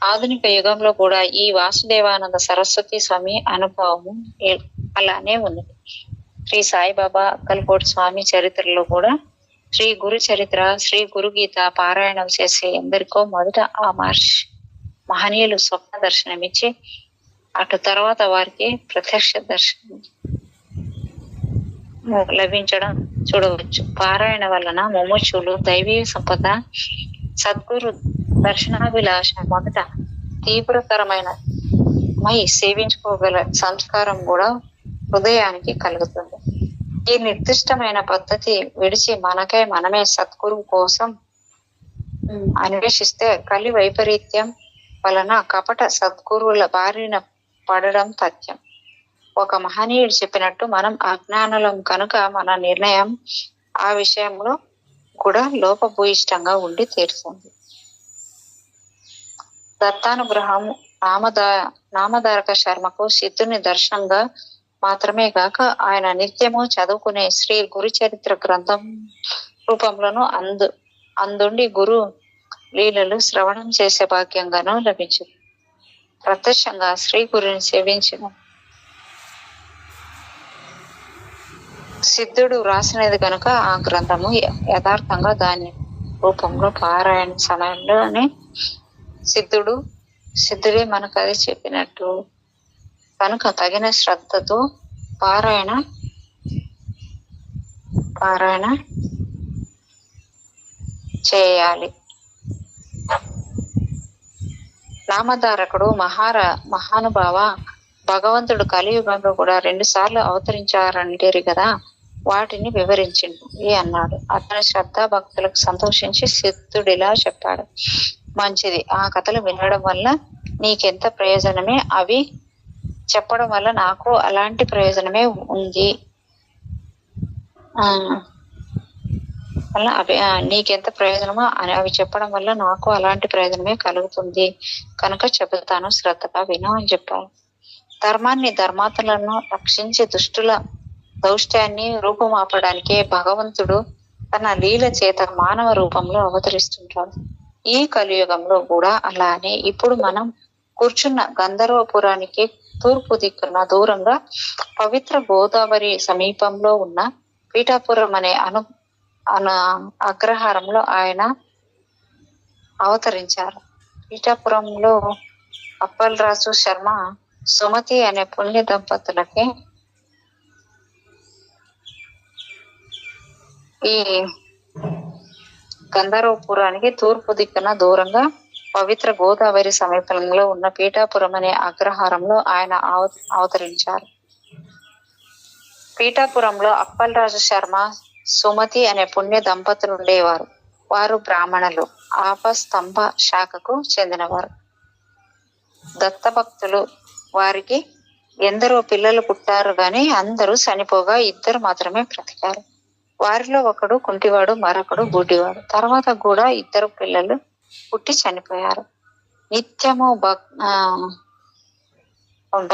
Speaker 2: ఆధునిక యుగంలో కూడా ఈ వాసుదేవానంద సరస్వతి స్వామి అనుభవము అలానే ఉన్నది. శ్రీ సాయిబాబా అక్కలకోటి స్వామి చరిత్రలో కూడా శ్రీ గురు చరిత్ర, శ్రీ గురు గీత పారాయణం చేసే ఎందరికో మొదట ఆ మహనీయులు స్వప్న దర్శనమిచ్చి అటు తర్వాత వారికి ప్రత్యక్ష దర్శనం లభించడం చూడవచ్చు. పారాయణ వలన ముముక్షులు దైవీ సంపద, సద్గురు దర్శనాభిలాష మొదట తీవ్రతరమైన సేవించుకోగల సంస్కారం కూడా హృదయానికి కలుగుతుంది. ఈ నిర్దిష్టమైన పద్ధతి విడిచి మనమే సద్గురువు కోసం అన్వేషిస్తే కలి వైపరీత్యం వలన కపట సద్గురువుల బారిన పడడం తథ్యం. ఒక మహనీయుడు చెప్పినట్టు మనం అజ్ఞానులం కనుక మన నిర్ణయం ఆ విషయంలో కూడా లోపభూయిష్టంగా ఉండి తీరుతుంది. దత్తానుగ్రహం నామధారక శర్మకు సిద్ధుని దర్శనంగా మాత్రమే కాక ఆయన నిత్యము చదువుకునే శ్రీ గురు చరిత్ర గ్రంథం రూపంలోనూ అందుండి గురు లీలలు శ్రవణం చేసే భాగ్యంగానూ లభించింది. ప్రత్యక్షంగా శ్రీ గురుని సేవించిన సిద్ధుడు రాసినది కనుక ఆ గ్రంథము యథార్థంగా దాని రూపంలో పారాయణ సమయంలోనే సిద్ధుడే మనకు అది చెప్పినట్టు కనుక తగిన శ్రద్ధతో పారాయణ చేయాలి. నామధారకుడు మహానుభావ భగవంతుడు కలియుగంలో కూడా 2 సార్లు అవతరించారంటారు కదా, వాటిని వివరించిండు అన్నాడు. అతని శ్రద్ధ భక్తులకు సంతోషించి సిద్ధుడిలా చెప్పాడు. మంచిది, ఆ కథలు వినడం వల్ల నీకెంత ప్రయోజనమే, అవి చెప్పడం వల్ల నాకు అలాంటి ప్రయోజనమే ఉంది. వల్ల నీకెంత ప్రయోజనమో అని అవి చెప్పడం వల్ల నాకు అలాంటి ప్రయోజనమే కలుగుతుంది కనుక చెబుతాను, శ్రద్ధగా విను అని చెప్పారు. ధర్మాన్ని ధర్మాతులను రక్షించి దుష్టుల దౌష్ట్యాన్ని రూపుమాపడానికే భగవంతుడు తన లీల చేత మానవ రూపంలో అవతరిస్తుంటాడు. ఈ కలియుగంలో కూడా అలానే ఇప్పుడు మనం కూర్చున్న గంధర్వపురానికి తూర్పు దిక్కున దూరంగా పవిత్ర గోదావరి సమీపంలో ఉన్న పీఠాపురం అనే అగ్రహారంలో ఆయన అవతరించారు. పీఠాపురంలో అప్పలరాజు శర్మ సుమతి అనే పుణ్య దంపతులకి ఈ గంధర్వపురానికి తూర్పు దిక్కున దూరంగా పవిత్ర గోదావరి సమీపంలో ఉన్న పీఠాపురం అనే అగ్రహారంలో ఆయన అవతరించారు. పీఠాపురంలో అప్పలరాజు శర్మ సుమతి అనే పుణ్య దంపతులు ఉండేవారు. వారు బ్రాహ్మణులు, ఆపస్తంభ శాఖకు చెందినవారు. దత్తభక్తులు. వారికి ఎందరో పిల్లలు పుట్టారు గాని అందరూ చనిపోగా 2 మాత్రమే బ్రతికారు. వారిలో ఒకడు కుంటివాడు, మరొకడు గుడ్డివాడు. తర్వాత కూడా 2 పిల్లలు పుట్టి చనిపోయారు. నిత్యము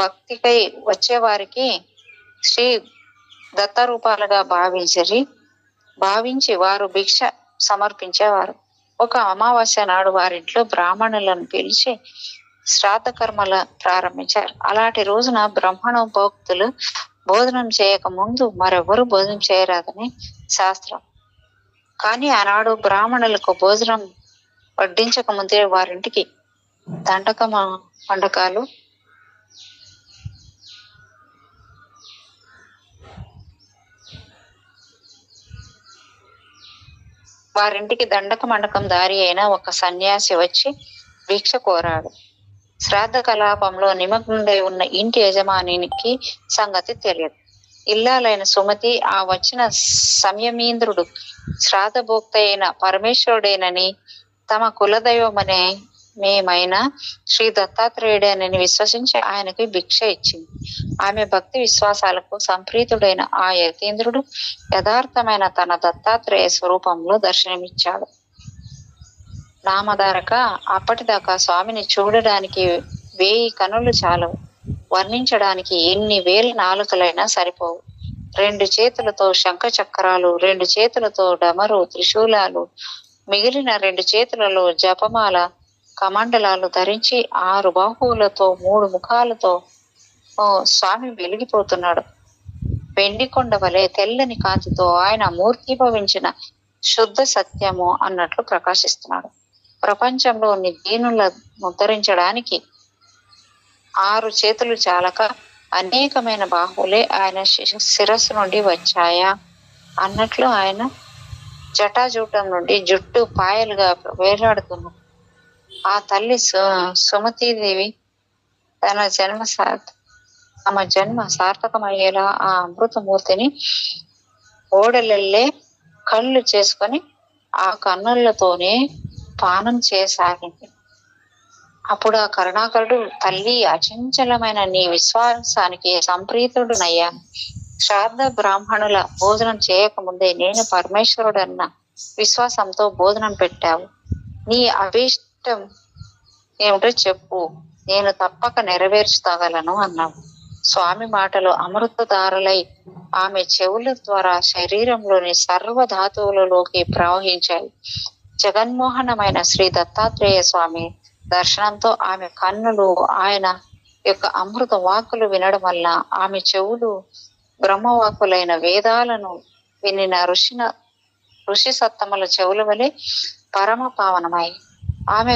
Speaker 2: భక్తికై వచ్చే శ్రీ దత్తరూపాలుగా భావించి వారు భిక్ష సమర్పించేవారు. ఒక అమావాస్య నాడు వారింట్లో బ్రాహ్మణులను పిలిచి శ్రాద్ధ కర్మలు ప్రారంభించారు. అలాంటి రోజున బ్రాహ్మణోపోక్తులు భోజనం చేయక ముందు మరెవరు భోజనం చేయరాదని శాస్త్రం. కానీ ఆనాడు బ్రాహ్మణులకు భోజనం వడ్డించక ముందే వారింటికి దండక మండకాలు వారింటికి దండక మండకం దారి అయిన ఒక సన్యాసి వచ్చి భిక్ష కోరాడు. శ్రాద్ధ కలాపంలో నిమగ్నుడై ఉన్న ఇంటి యజమానికి సంగతి తెలియదు. ఇల్లాలైన సుమతి ఆ వచ్చిన సంయమీంద్రుడు శ్రాద్ధభోక్త అయిన పరమేశ్వరుడేనని, తమ కులదైవమనే మేమైన శ్రీ దత్తాత్రేయుడేనని విశ్వసించి ఆయనకి భిక్ష ఇచ్చింది. ఆమె భక్తి విశ్వాసాలకు సంప్రీతుడైన ఆ యతీంద్రుడు యథార్థమైన తన దత్తాత్రేయ స్వరూపంలో దర్శనమిచ్చాడు. నామధారక అప్పటిదాకా స్వామిని చూడడానికి 1000 కనులు చాలవు. వర్ణించడానికి ఎన్ని వేల నాలుకలైనా సరిపోవు. 2 చేతులతో శంఖ చక్రాలు, 2 చేతులతో డమరు త్రిశూలాలు, మిగిలిన 2 చేతులలో జపమాల కమండలాలు ధరించి 6 బాహువులతో 3 ముఖాలతో స్వామి వెలిగిపోతున్నాడు. వెండికొండ వలె తెల్లని కాంతితో ఆయన మూర్తిభవించిన శుద్ధ సత్యము అన్నట్లు ప్రకాశిస్తున్నాడు. ప్రపంచంలోని దీనులను ఉద్ధరించడానికి 6 చేతులు చాలక అనేకమైన బాహువులే ఆయన శిరస్సు నుండి వచ్చాయా అన్నట్లు ఆయన జటాజూటం నుండి జుట్టు పాయలుగా వేలాడుతున్నాడు. ఆ తల్లి సుమతీదేవి తమ జన్మ సార్థకమయ్యేలా ఆ అమృతమూర్తిని ఓడలెల్లే కళ్ళు చేసుకొని ఆ కన్నులతోనే పానం చేయసాగింది. అప్పుడు ఆ కరుణాకరుడు, తల్లి అచంచలమైన నీ విశ్వాసానికి సంప్రీతుడునయ్యా. శ్రాద్ధ బ్రాహ్మణుల భోజనం చేయకముందే నేను పరమేశ్వరుడన్న విశ్వాసంతో భోజనం పెట్టావు. నీ అభీష్టం ఏమిటో చెప్పు, నేను తప్పక నెరవేర్చుతాగలను అన్నావు. స్వామి మాటలు అమృతధారలై ఆమె చెవుల ద్వారా శరీరంలోని సర్వధాతువులలోకి ప్రవహించాయి. జగన్మోహనమైన శ్రీ దత్తాత్రేయ స్వామి దర్శనంతో ఆమె కన్నులు ఆయన యొక్క అమృత వాక్కులు వినడం వల్ల ఆమె చెవులు బ్రహ్మవాక్కులైన వేదాలను వినిన ఋషి సత్తముల చెవుల వలె పరమ పావనమై ఆమె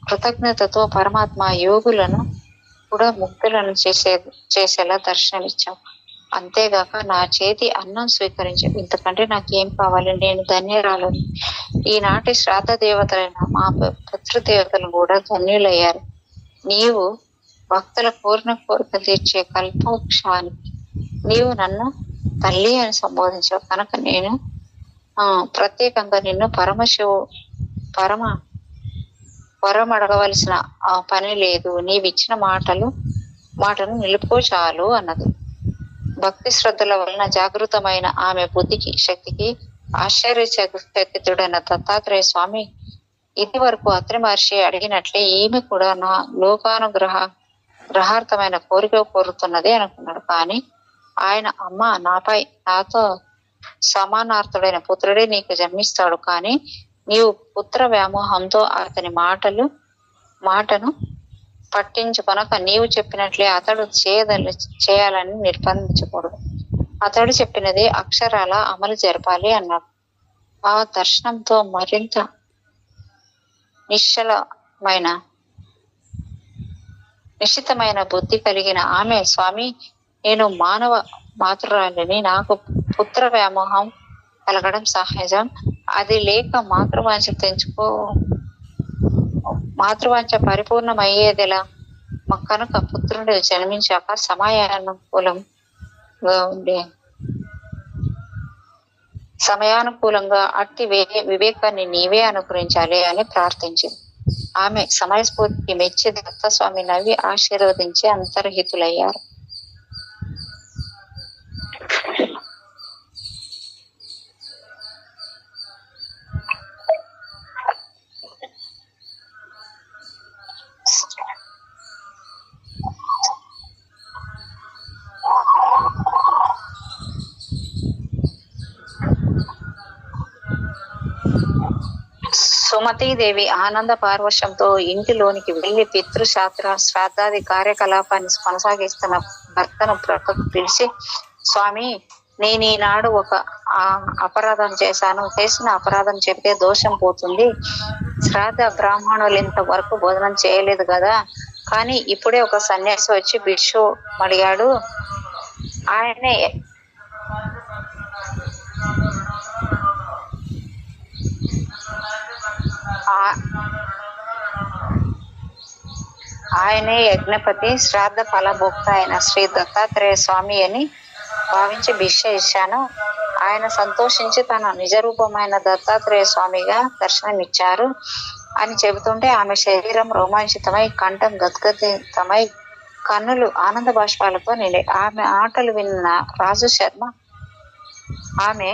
Speaker 2: కృతజ్ఞతతో పరమాత్మ యోగులను కూడా ముక్తులను చేసేలా దర్శనమిచ్చావు. అంతేగాక నా చేతి అన్నం స్వీకరించు, ఇంతకంటే నాకేం కావాలి, నేను ధన్యరాలను. ఈనాటి శ్రాద్ధ దేవతలైన మా పితృదేవతలు కూడా ధన్యులయ్యారు. నీవు భక్తుల కోరిక తీర్చే కల్పవృక్షానికి నీవు నన్ను తల్లి అని సంబోధించావు కనుక నేను ప్రత్యేకంగా నిన్ను వరం అడగవలసిన పని లేదు. నీవిచ్చిన మాటను నిలుపుకో చాలు అన్నది. భక్తి శ్రద్ధల వలన జాగృతమైన ఆమె బుద్ధికి శక్తికి ఆశ్చర్యచకితుడైన దత్తాత్రేయ స్వామి ఇది వరకు అత్రి మహర్షి అడిగినట్లే ఈమె కూడా నా గ్రహార్థమైన కోరిక కోరుతున్నది అనుకున్నాడు. కానీ ఆయన అమ్మ నాతో సమానార్థుడైన పుత్రుడే నీకు జన్మిస్తాడు. కానీ నీవు పుత్ర వ్యామోహంతో అతని మాటను పట్టించుకొనక నీవు చెప్పినట్లే అతడు చేయాలని నిర్బంధించకూడదు. అతడు చెప్పినది అక్షరాల అమలు జరపాలి అన్నాడు. ఆ దర్శనంతో మరింత నిశ్చితమైన బుద్ధి కలిగిన ఆమె, స్వామి, నేను మానవ మాతృరాలిని, నాకు పుత్ర వ్యామోహం కలగడం సహజం. అది లేక మాతృవాంఛ పరిపూర్ణమయ్యేదిలా? కనుక పుత్రుడు జన్మించాక సమయానుకూలంగా అట్టి వివేకాన్ని నీవే అనుగ్రహించాలి అని ప్రార్థించింది. ఆమె సమయస్ఫూర్తికి మెచ్చి దత్తస్వామి నవ్వి ఆశీర్వదించి అంతర్హితులయ్యారు. సుమతీదేవి ఆనంద పార్వశంతో ఇంటిలోనికి వెళ్లి శ్రాద్ధాది కార్యకలాపాన్ని కొనసాగిస్తున్న భర్తను ప్రక్కకు పిలిచి, స్వామి, నేను ఈనాడు ఒక అపరాధం చేశాను. చేసిన అపరాధం చెబితే దోషం పోతుంది. శ్రాద్ధ బ్రాహ్మణులు ఇంతవరకు భోజనం చేయలేదు కదా, కానీ ఇప్పుడే ఒక సన్యాసి వచ్చి భిక్షు అడిగాడు. ఆయనే యజ్ఞపతి, శ్రాద్ధ ఫలభోక్త అయిన శ్రీ దత్తాత్రేయ స్వామి అని భావించి భిక్ష ఇచ్చాను. ఆయన సంతోషించి తన నిజ రూపమైన దత్తాత్రేయ స్వామిగా దర్శనమిచ్చారు అని చెబుతుంటే ఆమె శరీరం రోమాంచితమై, కంఠం గద్గదితమై, కన్నులు ఆనంద బాష్పాలతో నిండి. ఆమె ఆటలు విన్న రాజు శర్మ ఆమె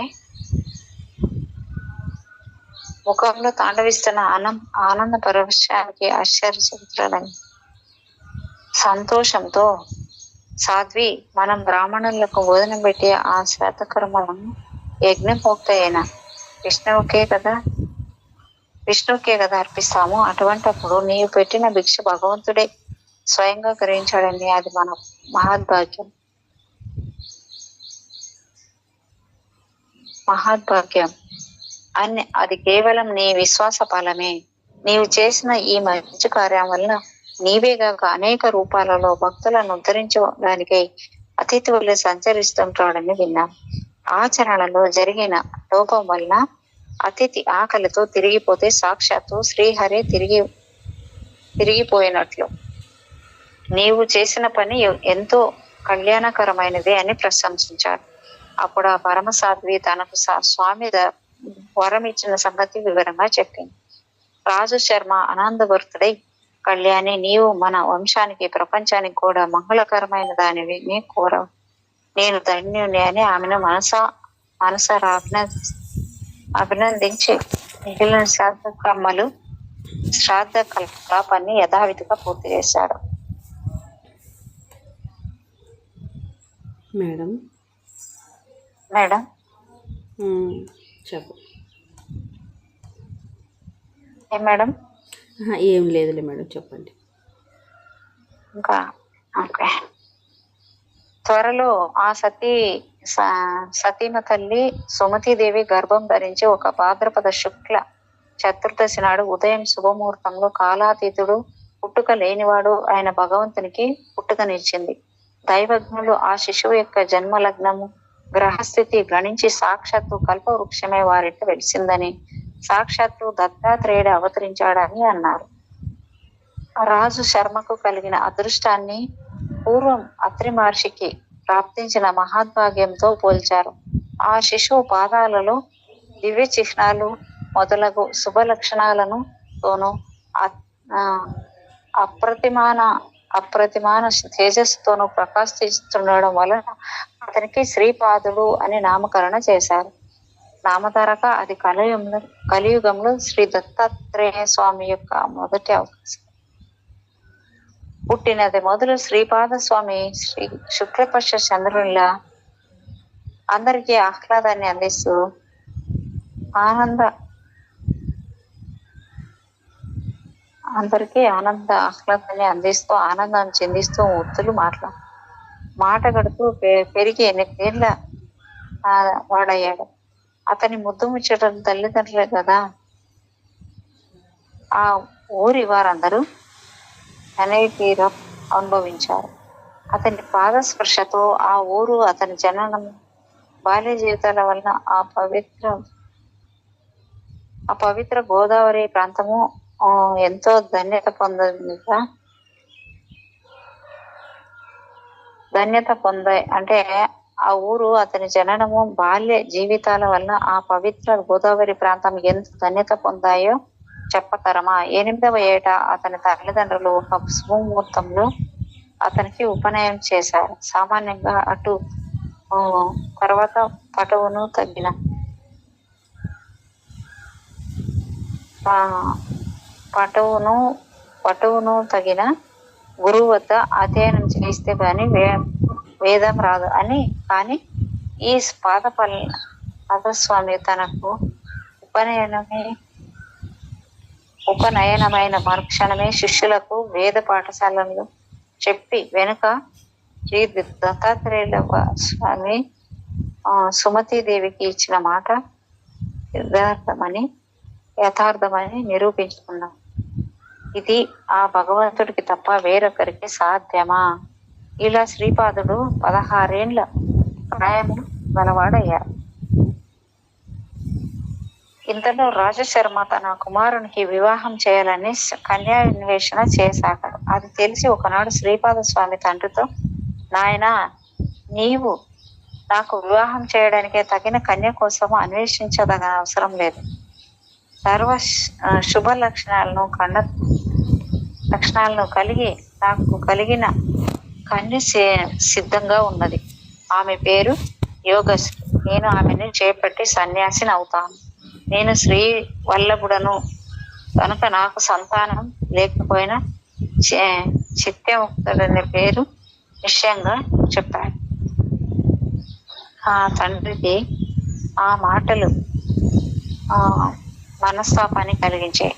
Speaker 2: ముఖంలో తాండవిస్తున్న ఆనంద పరవశానికి ఆశ్చర్యచకితురాలైంది. సంతోషంతో, సాధ్వి, మనం బ్రాహ్మణులకు భోజనం పెట్టి ఆ శ్రాద్ధకర్మలను యజ్ఞపోక్త అయిన విష్ణువుకే కదా అర్పిస్తాము. అటువంటప్పుడు నీవు పెట్టిన భిక్ష భగవంతుడే స్వయంగా గ్రహించాడండి. అది మన మహద్భాగ్యం అని. అది కేవలం నీ విశ్వాస ఫలమే. నీవు చేసిన ఈ మంచి కార్యం వలన నీవేగాక అనేక రూపాలలో భక్తులను ఉద్ధరించడానికై అతిథి వల్ల సంచరిస్తుంటాడని విన్నాం. ఆచరణలో జరిగిన లోపం వలన అతిథి ఆకలితో తిరిగిపోతే సాక్షాత్తు శ్రీహరి తిరిగిపోయినట్లు. నీవు చేసిన పని ఎంతో కళ్యాణకరమైనది అని ప్రశంసించాడు. అప్పుడు ఆ పరమసాధ్వి తనకు స్వామి వరం ఇచ్చిన సంగతి వివరంగా చెప్పింది. రాజు శర్మ ఆనందభరితుడై, కళ్యాణి, నీవు మన వంశానికి, ప్రపంచానికి కూడా మంగళకరమైన దానివి కోరవు. నేను ధన్యుని అని ఆమెను మనసారా అభినందించి మిగిలిన శ్రాద్ధ కలాపాన్ని యథావిధిగా పూర్తి చేశాడు.
Speaker 1: మేడం చెప్పు.
Speaker 2: మేడం
Speaker 1: ఏం లేదులే మేడం, చెప్పండి.
Speaker 2: ఇంకా ఓకే. త్వరలో ఆ సతీమ తల్లి సుమతీదేవి గర్భం ధరించి ఒక భాద్రపద శుక్ల చతుర్దశి నాడు ఉదయం శుభముహూర్తంలో కాలాతీతుడు, పుట్టుక లేనివాడు ఆయన భగవంతునికి పుట్టుకనిచ్చింది. దైవజ్ఞులు ఆ శిశువు యొక్క జన్మ లగ్నము, గ్రహస్థితి గణించి సాక్షాత్తు కల్పవృక్షమే వారింట వెలిసిందని, సాక్షాత్తు దత్తాత్రేయుడు అవతరించాడని అన్నారు. రాజు శర్మకు కలిగిన అదృష్టాన్ని పూర్వం అత్రి మహర్షికి ప్రాప్తించిన మహాద్భాగ్యంతో పోల్చారు. ఆ శిశువు పాదాలలో దివ్య చిహ్నాలు మొదలగు శుభ లక్షణాలను తోనూ అప్రతిమాన తేజస్సుతోనూ ప్రకాశిస్తుండడం వలన అతనికి శ్రీపాదుడు అని నామకరణ చేశారు. నామధారక అది కలియుగంలో శ్రీ దత్తాత్రేయ స్వామి యొక్క మొదటి అవకాశం. పుట్టినది మొదలు శ్రీపాద స్వామి శ్రీ శుక్లపక్ష చంద్రునిలా అందరికీ ఆహ్లాదాన్ని అందిస్తూ ఆహ్లాదాన్ని అందిస్తూ ఆనందాన్ని చెందిస్తూ ముత్తులు మాటగడుతూ పెరిగి 8 ఏళ్ళ వాడయ్యాడు. అతని ముద్దు ముచ్చటం తల్లిదండ్రులే కదా. ఆ ఊరి వారందరూ తీరం అనుభవించారు. అతని పాద స్పర్శతో ఆ ఊరు, అతని జననం, బాల్య జీవితాల వలన ఆ పవిత్ర గోదావరి ప్రాంతము ఎంతో ధన్యత పొందాయి. అంటే ఆ ఊరు, అతని జననము, బాల్య జీవితాల వలన ఆ పవిత్ర గోదావరి ప్రాంతం ఎంత ధన్యత పొందాయో చెప్పతరమా? 8వ ఏట అతని తల్లిదండ్రులు ఒక శుభముహూర్తంలో అతనికి ఉపనయనం చేశారు. సామాన్యంగా అటు తర్వాత పటువును తగిన గురువు వద్ద అధ్యయనం చేస్తే గాని వేదం రాదు అని. కానీ ఈ పాదస్వామి తనకు ఉపనయనమైన మరుక్షణమే శిష్యులకు వేద పాఠశాలలో చెప్పి వెనుక శ్రీ దత్తాత్రేయ స్వామి సుమతీదేవికి ఇచ్చిన మాట యథార్థమని నిరూపించుకున్నాం. ఇది ఆ భగవంతుడికి తప్ప వేరొకరికి సాధ్యమా? ఇలా శ్రీపాదుడు 16 ఏళ్ల ప్రాయము గలవాడయ్యారు. ఇంతలో రాజశర్మ తన కుమారునికి వివాహం చేయాలని కన్యాన్వేషణ చేశాడు. అది తెలిసి ఒకనాడు శ్రీపాద స్వామి తండ్రితో, నాయనా, నీవు నాకు వివాహం చేయడానికే తగిన కన్య కోసం అన్వేషించదగిన అవసరం లేదు. సర్వ శుభ లక్షణాలను కలిగి నాకు కలిగిన కన్య సిద్ధంగా ఉన్నది. ఆమె పేరు యోగశ్రీ. నేను ఆమెను చేపట్టి సన్యాసిని అవుతాను. నేను శ్రీ వల్లభుడను కనుక నాకు సంతానం లేకపోయినా చిత్యముక్తుడనే పేరు నిశ్చయంగా చెప్పాడు. ఆ తండ్రికి ఆ మాటలు మనస్తాపాన్ని కలిగించాయి.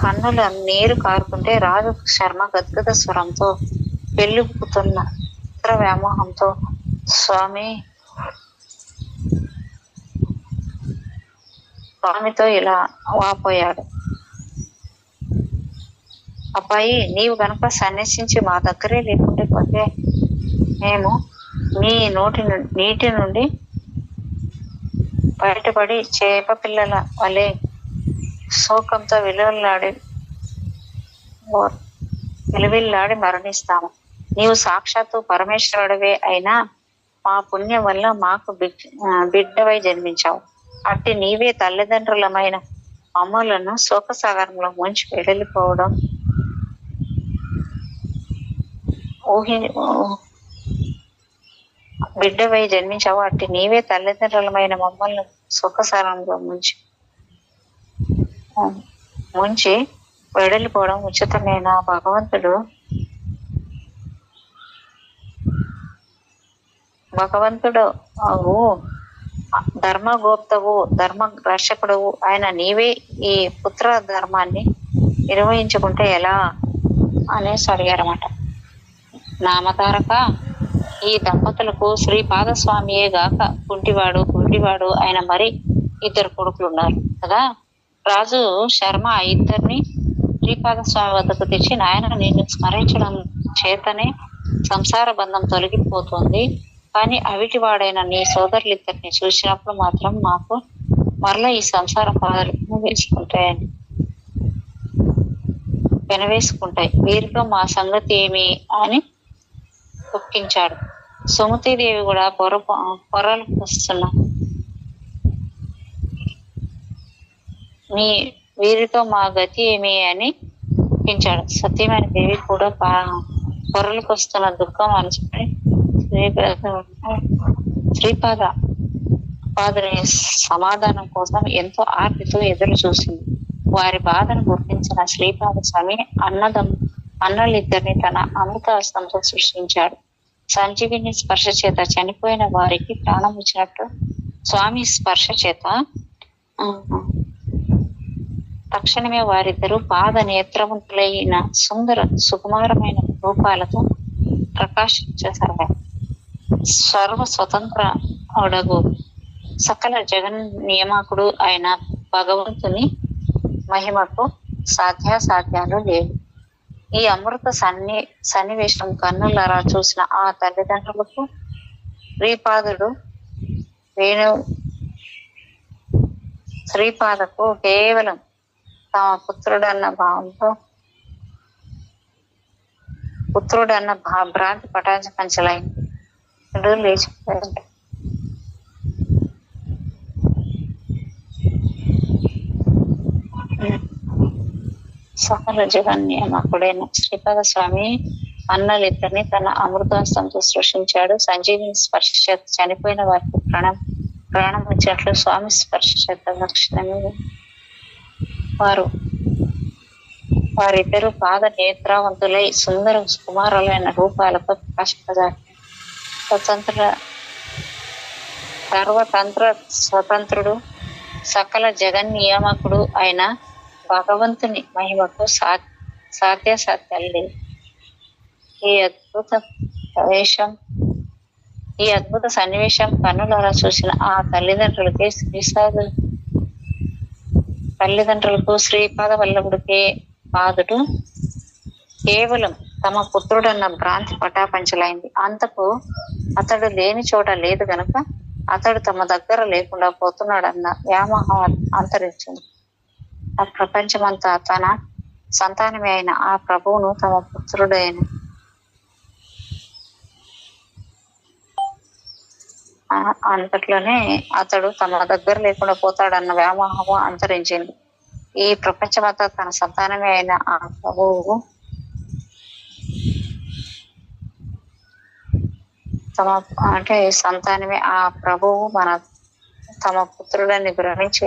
Speaker 2: కన్నుల నీరు కారుకుంటే రాజు శర్మ గద్గద స్వరంతో పెళ్ళిపుతున్న పుత్ర వ్యామోహంతో స్వామితో ఇలా వాపోయాడు. అబ్బాయి, నీవు కనుక సన్యసించి మా దగ్గరే లేకుంటే పోతే మేము మీ నీటి నుండి బయటపడి చేప పిల్లల వలె శోకంతో విలువిల్లాడి మరణిస్తాము. నీవు సాక్షాత్తు పరమేశ్వరుడివే అయినా మా పుణ్యం వల్ల మాకు బిడ్డవై జన్మించావు. అట్టి నీవే తల్లిదండ్రులమైన అమ్మలను శోకసాగరంలో ముంచి వెడలిపోవడం బిడ్డవై జన్మించావు. అట్టి నీవే తల్లిదండ్రులమైన మమ్మల్ని శోకసాగరంలో ముంచి వెడలిపోవడం ఉచితమేనా? భగవంతుడు ధర్మగోప్తవు, ధర్మ రక్షకుడవు ఆయన నీవే ఈ పుత్ర ధర్మాన్ని నిర్వహించుకుంటే ఎలా అనేసి అడిగారన్నమాట. నామధారక, ఈ దంపతులకు శ్రీపాదస్వామియే గాక కుంటివాడు ఆయన మరి 2 కొడుకులు ఉన్నారు కదా. రాజు శర్మ 2 శ్రీపాదస్వామి వద్దకు తెచ్చి, నాయన నిన్ను స్మరించడం చేతనే సంసార బంధం తొలగిపోతుంది. కానీ అవిటి వాడైన నీ సోదరులిద్దరిని చూసినప్పుడు మాత్రం మాకు మరలా ఈ సంసార బాధలు పెనవేసుకుంటాయి. వీరితో మా సంగతి ఏమి అని ఒప్పించాడు. సుమతీదేవి కూడా పొరలు వస్తున్నా వీరితో మా గతి ఏమి అని ఒప్పించాడు. సత్యమైన దేవి కూడా పొరలకు వస్తున్న దుఃఖం అనుసుకుని శ్రీపాద పాదుని సమాధానం కోసం ఎంతో ఆర్తితో ఎదురు చూసింది. వారి బాధను గుర్తించిన శ్రీపాద స్వామి అన్నలిద్దరిని తన అమృత హస్తంతో సృష్టించాడు. సంజీవిని స్పర్శ చేత చనిపోయిన వారికి ప్రాణం ఇచ్చినట్టు స్వామి స్పర్శ చేత తక్షణమే వారిద్దరూ పాద నేత్రవంతులైన సుందర సుకుమారమైన రూపాలతో ప్రకాశించసాగారు. సర్వ స్వతంత్ర అడగు సకల జగన్ నియామకుడు అయిన భగవంతుని మహిమకు సాధ్యాసాధ్యాలు లేవు. ఈ అమృత సన్నివేశం కన్నులారా చూసిన ఆ తల్లిదండ్రులకు శ్రీపాదకు కేవలం తమ పుత్రుడన్న భ్రాంతి పటాంచలైంది. లేచిపోయాడు. సకల జగన్నియామకుడైన శ్రీపాద స్వామి అన్నలిద్దరిని తన అమృతాస్తంతో సృష్టించాడు. సంజీవిని స్పర్శ చేత చనిపోయిన వారికి ప్రాణం ఇచ్చినట్లు స్వామి స్పర్శ చేత లక్షణమే వారిద్దరూ పాద నేత్రవంతులై సుందర కుమారులైన రూపాలతో ప్రకాశించారు. సర్వతంత్ర స్వతంత్రుడు సకల జగన్నియామకుడు అయిన భగవంతుని మహిమకు సాధ్యాసాధ్యాలు లేవు. ఈ అద్భుత సన్నివేశం కన్నులారా చూసిన ఆ తల్లిదండ్రులకు శ్రీపాద వల్లభుడికే పాదుడు కేవలం తమ పుత్రుడన్న భ్రాంతి పటాపంచలైంది. అంతకు అతడు లేని చోట లేదు గనుక అతడు తమ దగ్గర లేకుండా పోతున్నాడన్న వ్యామోహం అంతరించింది. ఆ ప్రపంచమంతా తన సంతానమే అయిన ఆ ప్రభువును తమ పుత్రుడైన అంతట్లోనే అతడు తమ దగ్గర లేకుండా పోతాడన్న వ్యామోహము అంతరించింది. ఈ ప్రపంచమంతా తన సంతానమే అయిన ఆ ప్రభువు సంతానమే ఆ ప్రభువు తమ పుత్రుడని భ్రమించి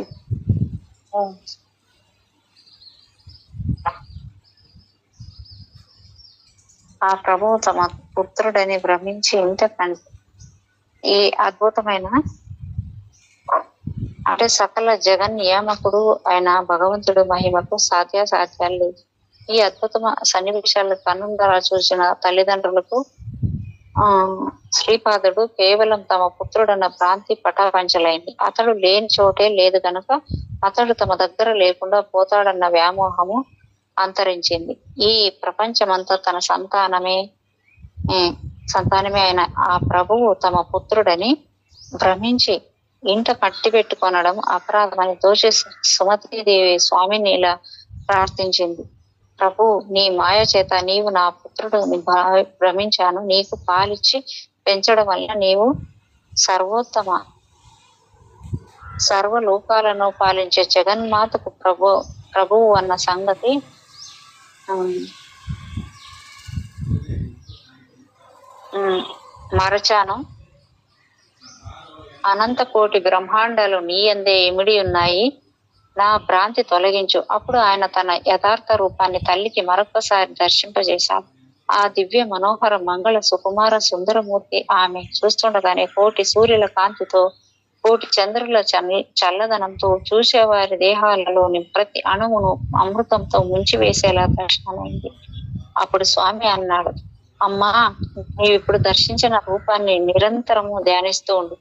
Speaker 2: ఆ ప్రభువు తమ పుత్రుడని భ్రమించి ఇంతకంటే ఈ అద్భుతమైన సకల జగన్ నియామకుడు అయిన భగవంతుడు మహిమకు సాధ్యాసాధ్యాలు లేదు. ఈ అద్భుత సన్నివేశాలు కన్నులారా చూసిన తల్లిదండ్రులకు శ్రీపాదుడు కేవలం తమ పుత్రుడన్న భ్రాంతి పటాపంచలైంది. అతడు లేని చోటే లేదు గనుక అతడు తమ దగ్గర లేకుండా పోతాడన్న వ్యామోహము అంతరించింది. ఈ ప్రపంచమంతా తన సంతానమే అయిన ఆ ప్రభువు తమ పుత్రుడని భ్రమించి ఇంట కట్టి పెట్టుకొనడం అపరాధమని దోషి సుమతీదేవి స్వామిని ఇలా ప్రార్థించింది. ప్రభు, నీ మాయ చేత నీవు నా పుత్రుడు భ్రమించాను. నీకు పాలిచ్చి పెంచడం వల్ల నీవు సర్వలోకాలను పాలించే జగన్మాతకు ప్రభువు అన్న సంగతి మరచాను. అనంత కోటి బ్రహ్మాండాలు నీ అందే ఇమిడి ఉన్నాయి. నా భ్రాంతి తొలగించు. అప్పుడు ఆయన తన యథార్థ రూపాన్ని తల్లికి మరొకసారి దర్శింపజేశాడు. ఆ దివ్య మనోహర మంగళ సుకుమార సుందరమూర్తి ఆమె చూస్తుండగానే కోటి సూర్యుల కాంతితో కోటి చంద్రుల చల్లదనంతో చూసేవారి దేహాలలోని ప్రతి అణువును అమృతంతో ముంచివేసేలా దర్శనమైంది. అప్పుడు స్వామి అన్నాడు, అమ్మా, నీవిప్పుడు దర్శించిన రూపాన్ని నిరంతరము ధ్యానిస్తూ ఉండు.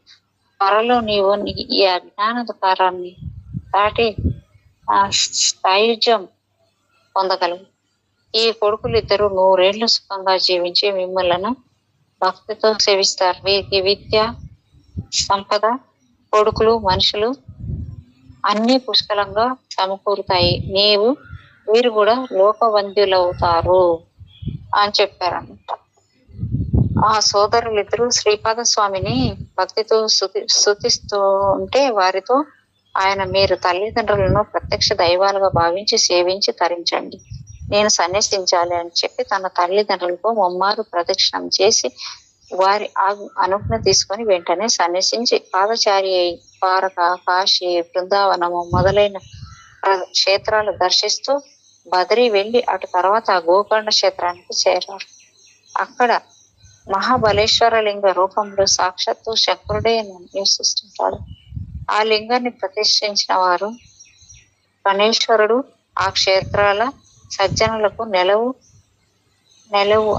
Speaker 2: త్వరలో నీవు ఈ అజ్ఞానకారాన్ని దాటి స్థాయుజ్యం పొందగలవు. ఈ కొడుకులిద్దరూ 100 ఏళ్లు సుఖంగా జీవించి మిమ్మల్ని భక్తితో సేవిస్తారు. వీరికి విద్య, సంపద, కొడుకులు, మనుషులు అన్ని పుష్కలంగా సమకూరుతాయి. వీరు కూడా లోకవంద్యులవుతారు అని చెప్పారన్నమాట. ఆ సోదరులిద్దరూ శ్రీపాద స్వామిని భక్తితో స్తుతిస్తూ ఉంటే వారితో ఆయన, మీరు తల్లిదండ్రులను ప్రత్యక్ష దైవాలుగా భావించి సేవించి తరించండి. నేను సన్యసించాలి అని చెప్పి తన తల్లిదండ్రులకు ముమ్మారు ప్రదక్షిణం చేసి వారి అనుజ్ఞ తీసుకొని వెంటనే సన్యసించి ద్వారక, కాశీ, బృందావనము మొదలైన క్షేత్రాలు దర్శిస్తూ బద్రీ వెళ్లి అటు తర్వాత గోకర్ణ క్షేత్రానికి చేరారు. అక్కడ మహాబలేశ్వర లింగ రూపంలో సాక్షాత్తు శంకరుడే నివసిస్తుంటాడు. ఆ లింగాన్ని ప్రతిష్ఠించిన వారు గణేశ్వరుడు ఆ క్షేత్రాల సజ్జనులకు నెలవు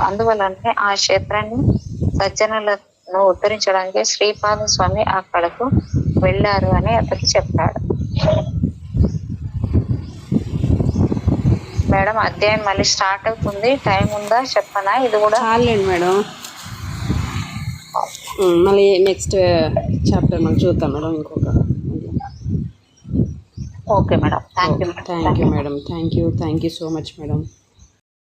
Speaker 2: అందువలనే ఆ క్షేత్రాన్ని సజ్జనులను ఉద్ధరించడానికి శ్రీపాద స్వామి అక్కడకు వెళ్ళారు అని అతను చెప్పాడు. మేడం అధ్యాయం మళ్ళీ స్టార్ట్ అవుతుంది. టైం ఉందా చెప్పనా? ఇది కూడా
Speaker 1: చాలండి మేడం. మళ్ళీ నెక్స్ట్ చాప్టర్ మనం చూద్దాం మేడం. ఇంకొక
Speaker 2: okay madam. Thank you
Speaker 1: madam. Thank you so much madam.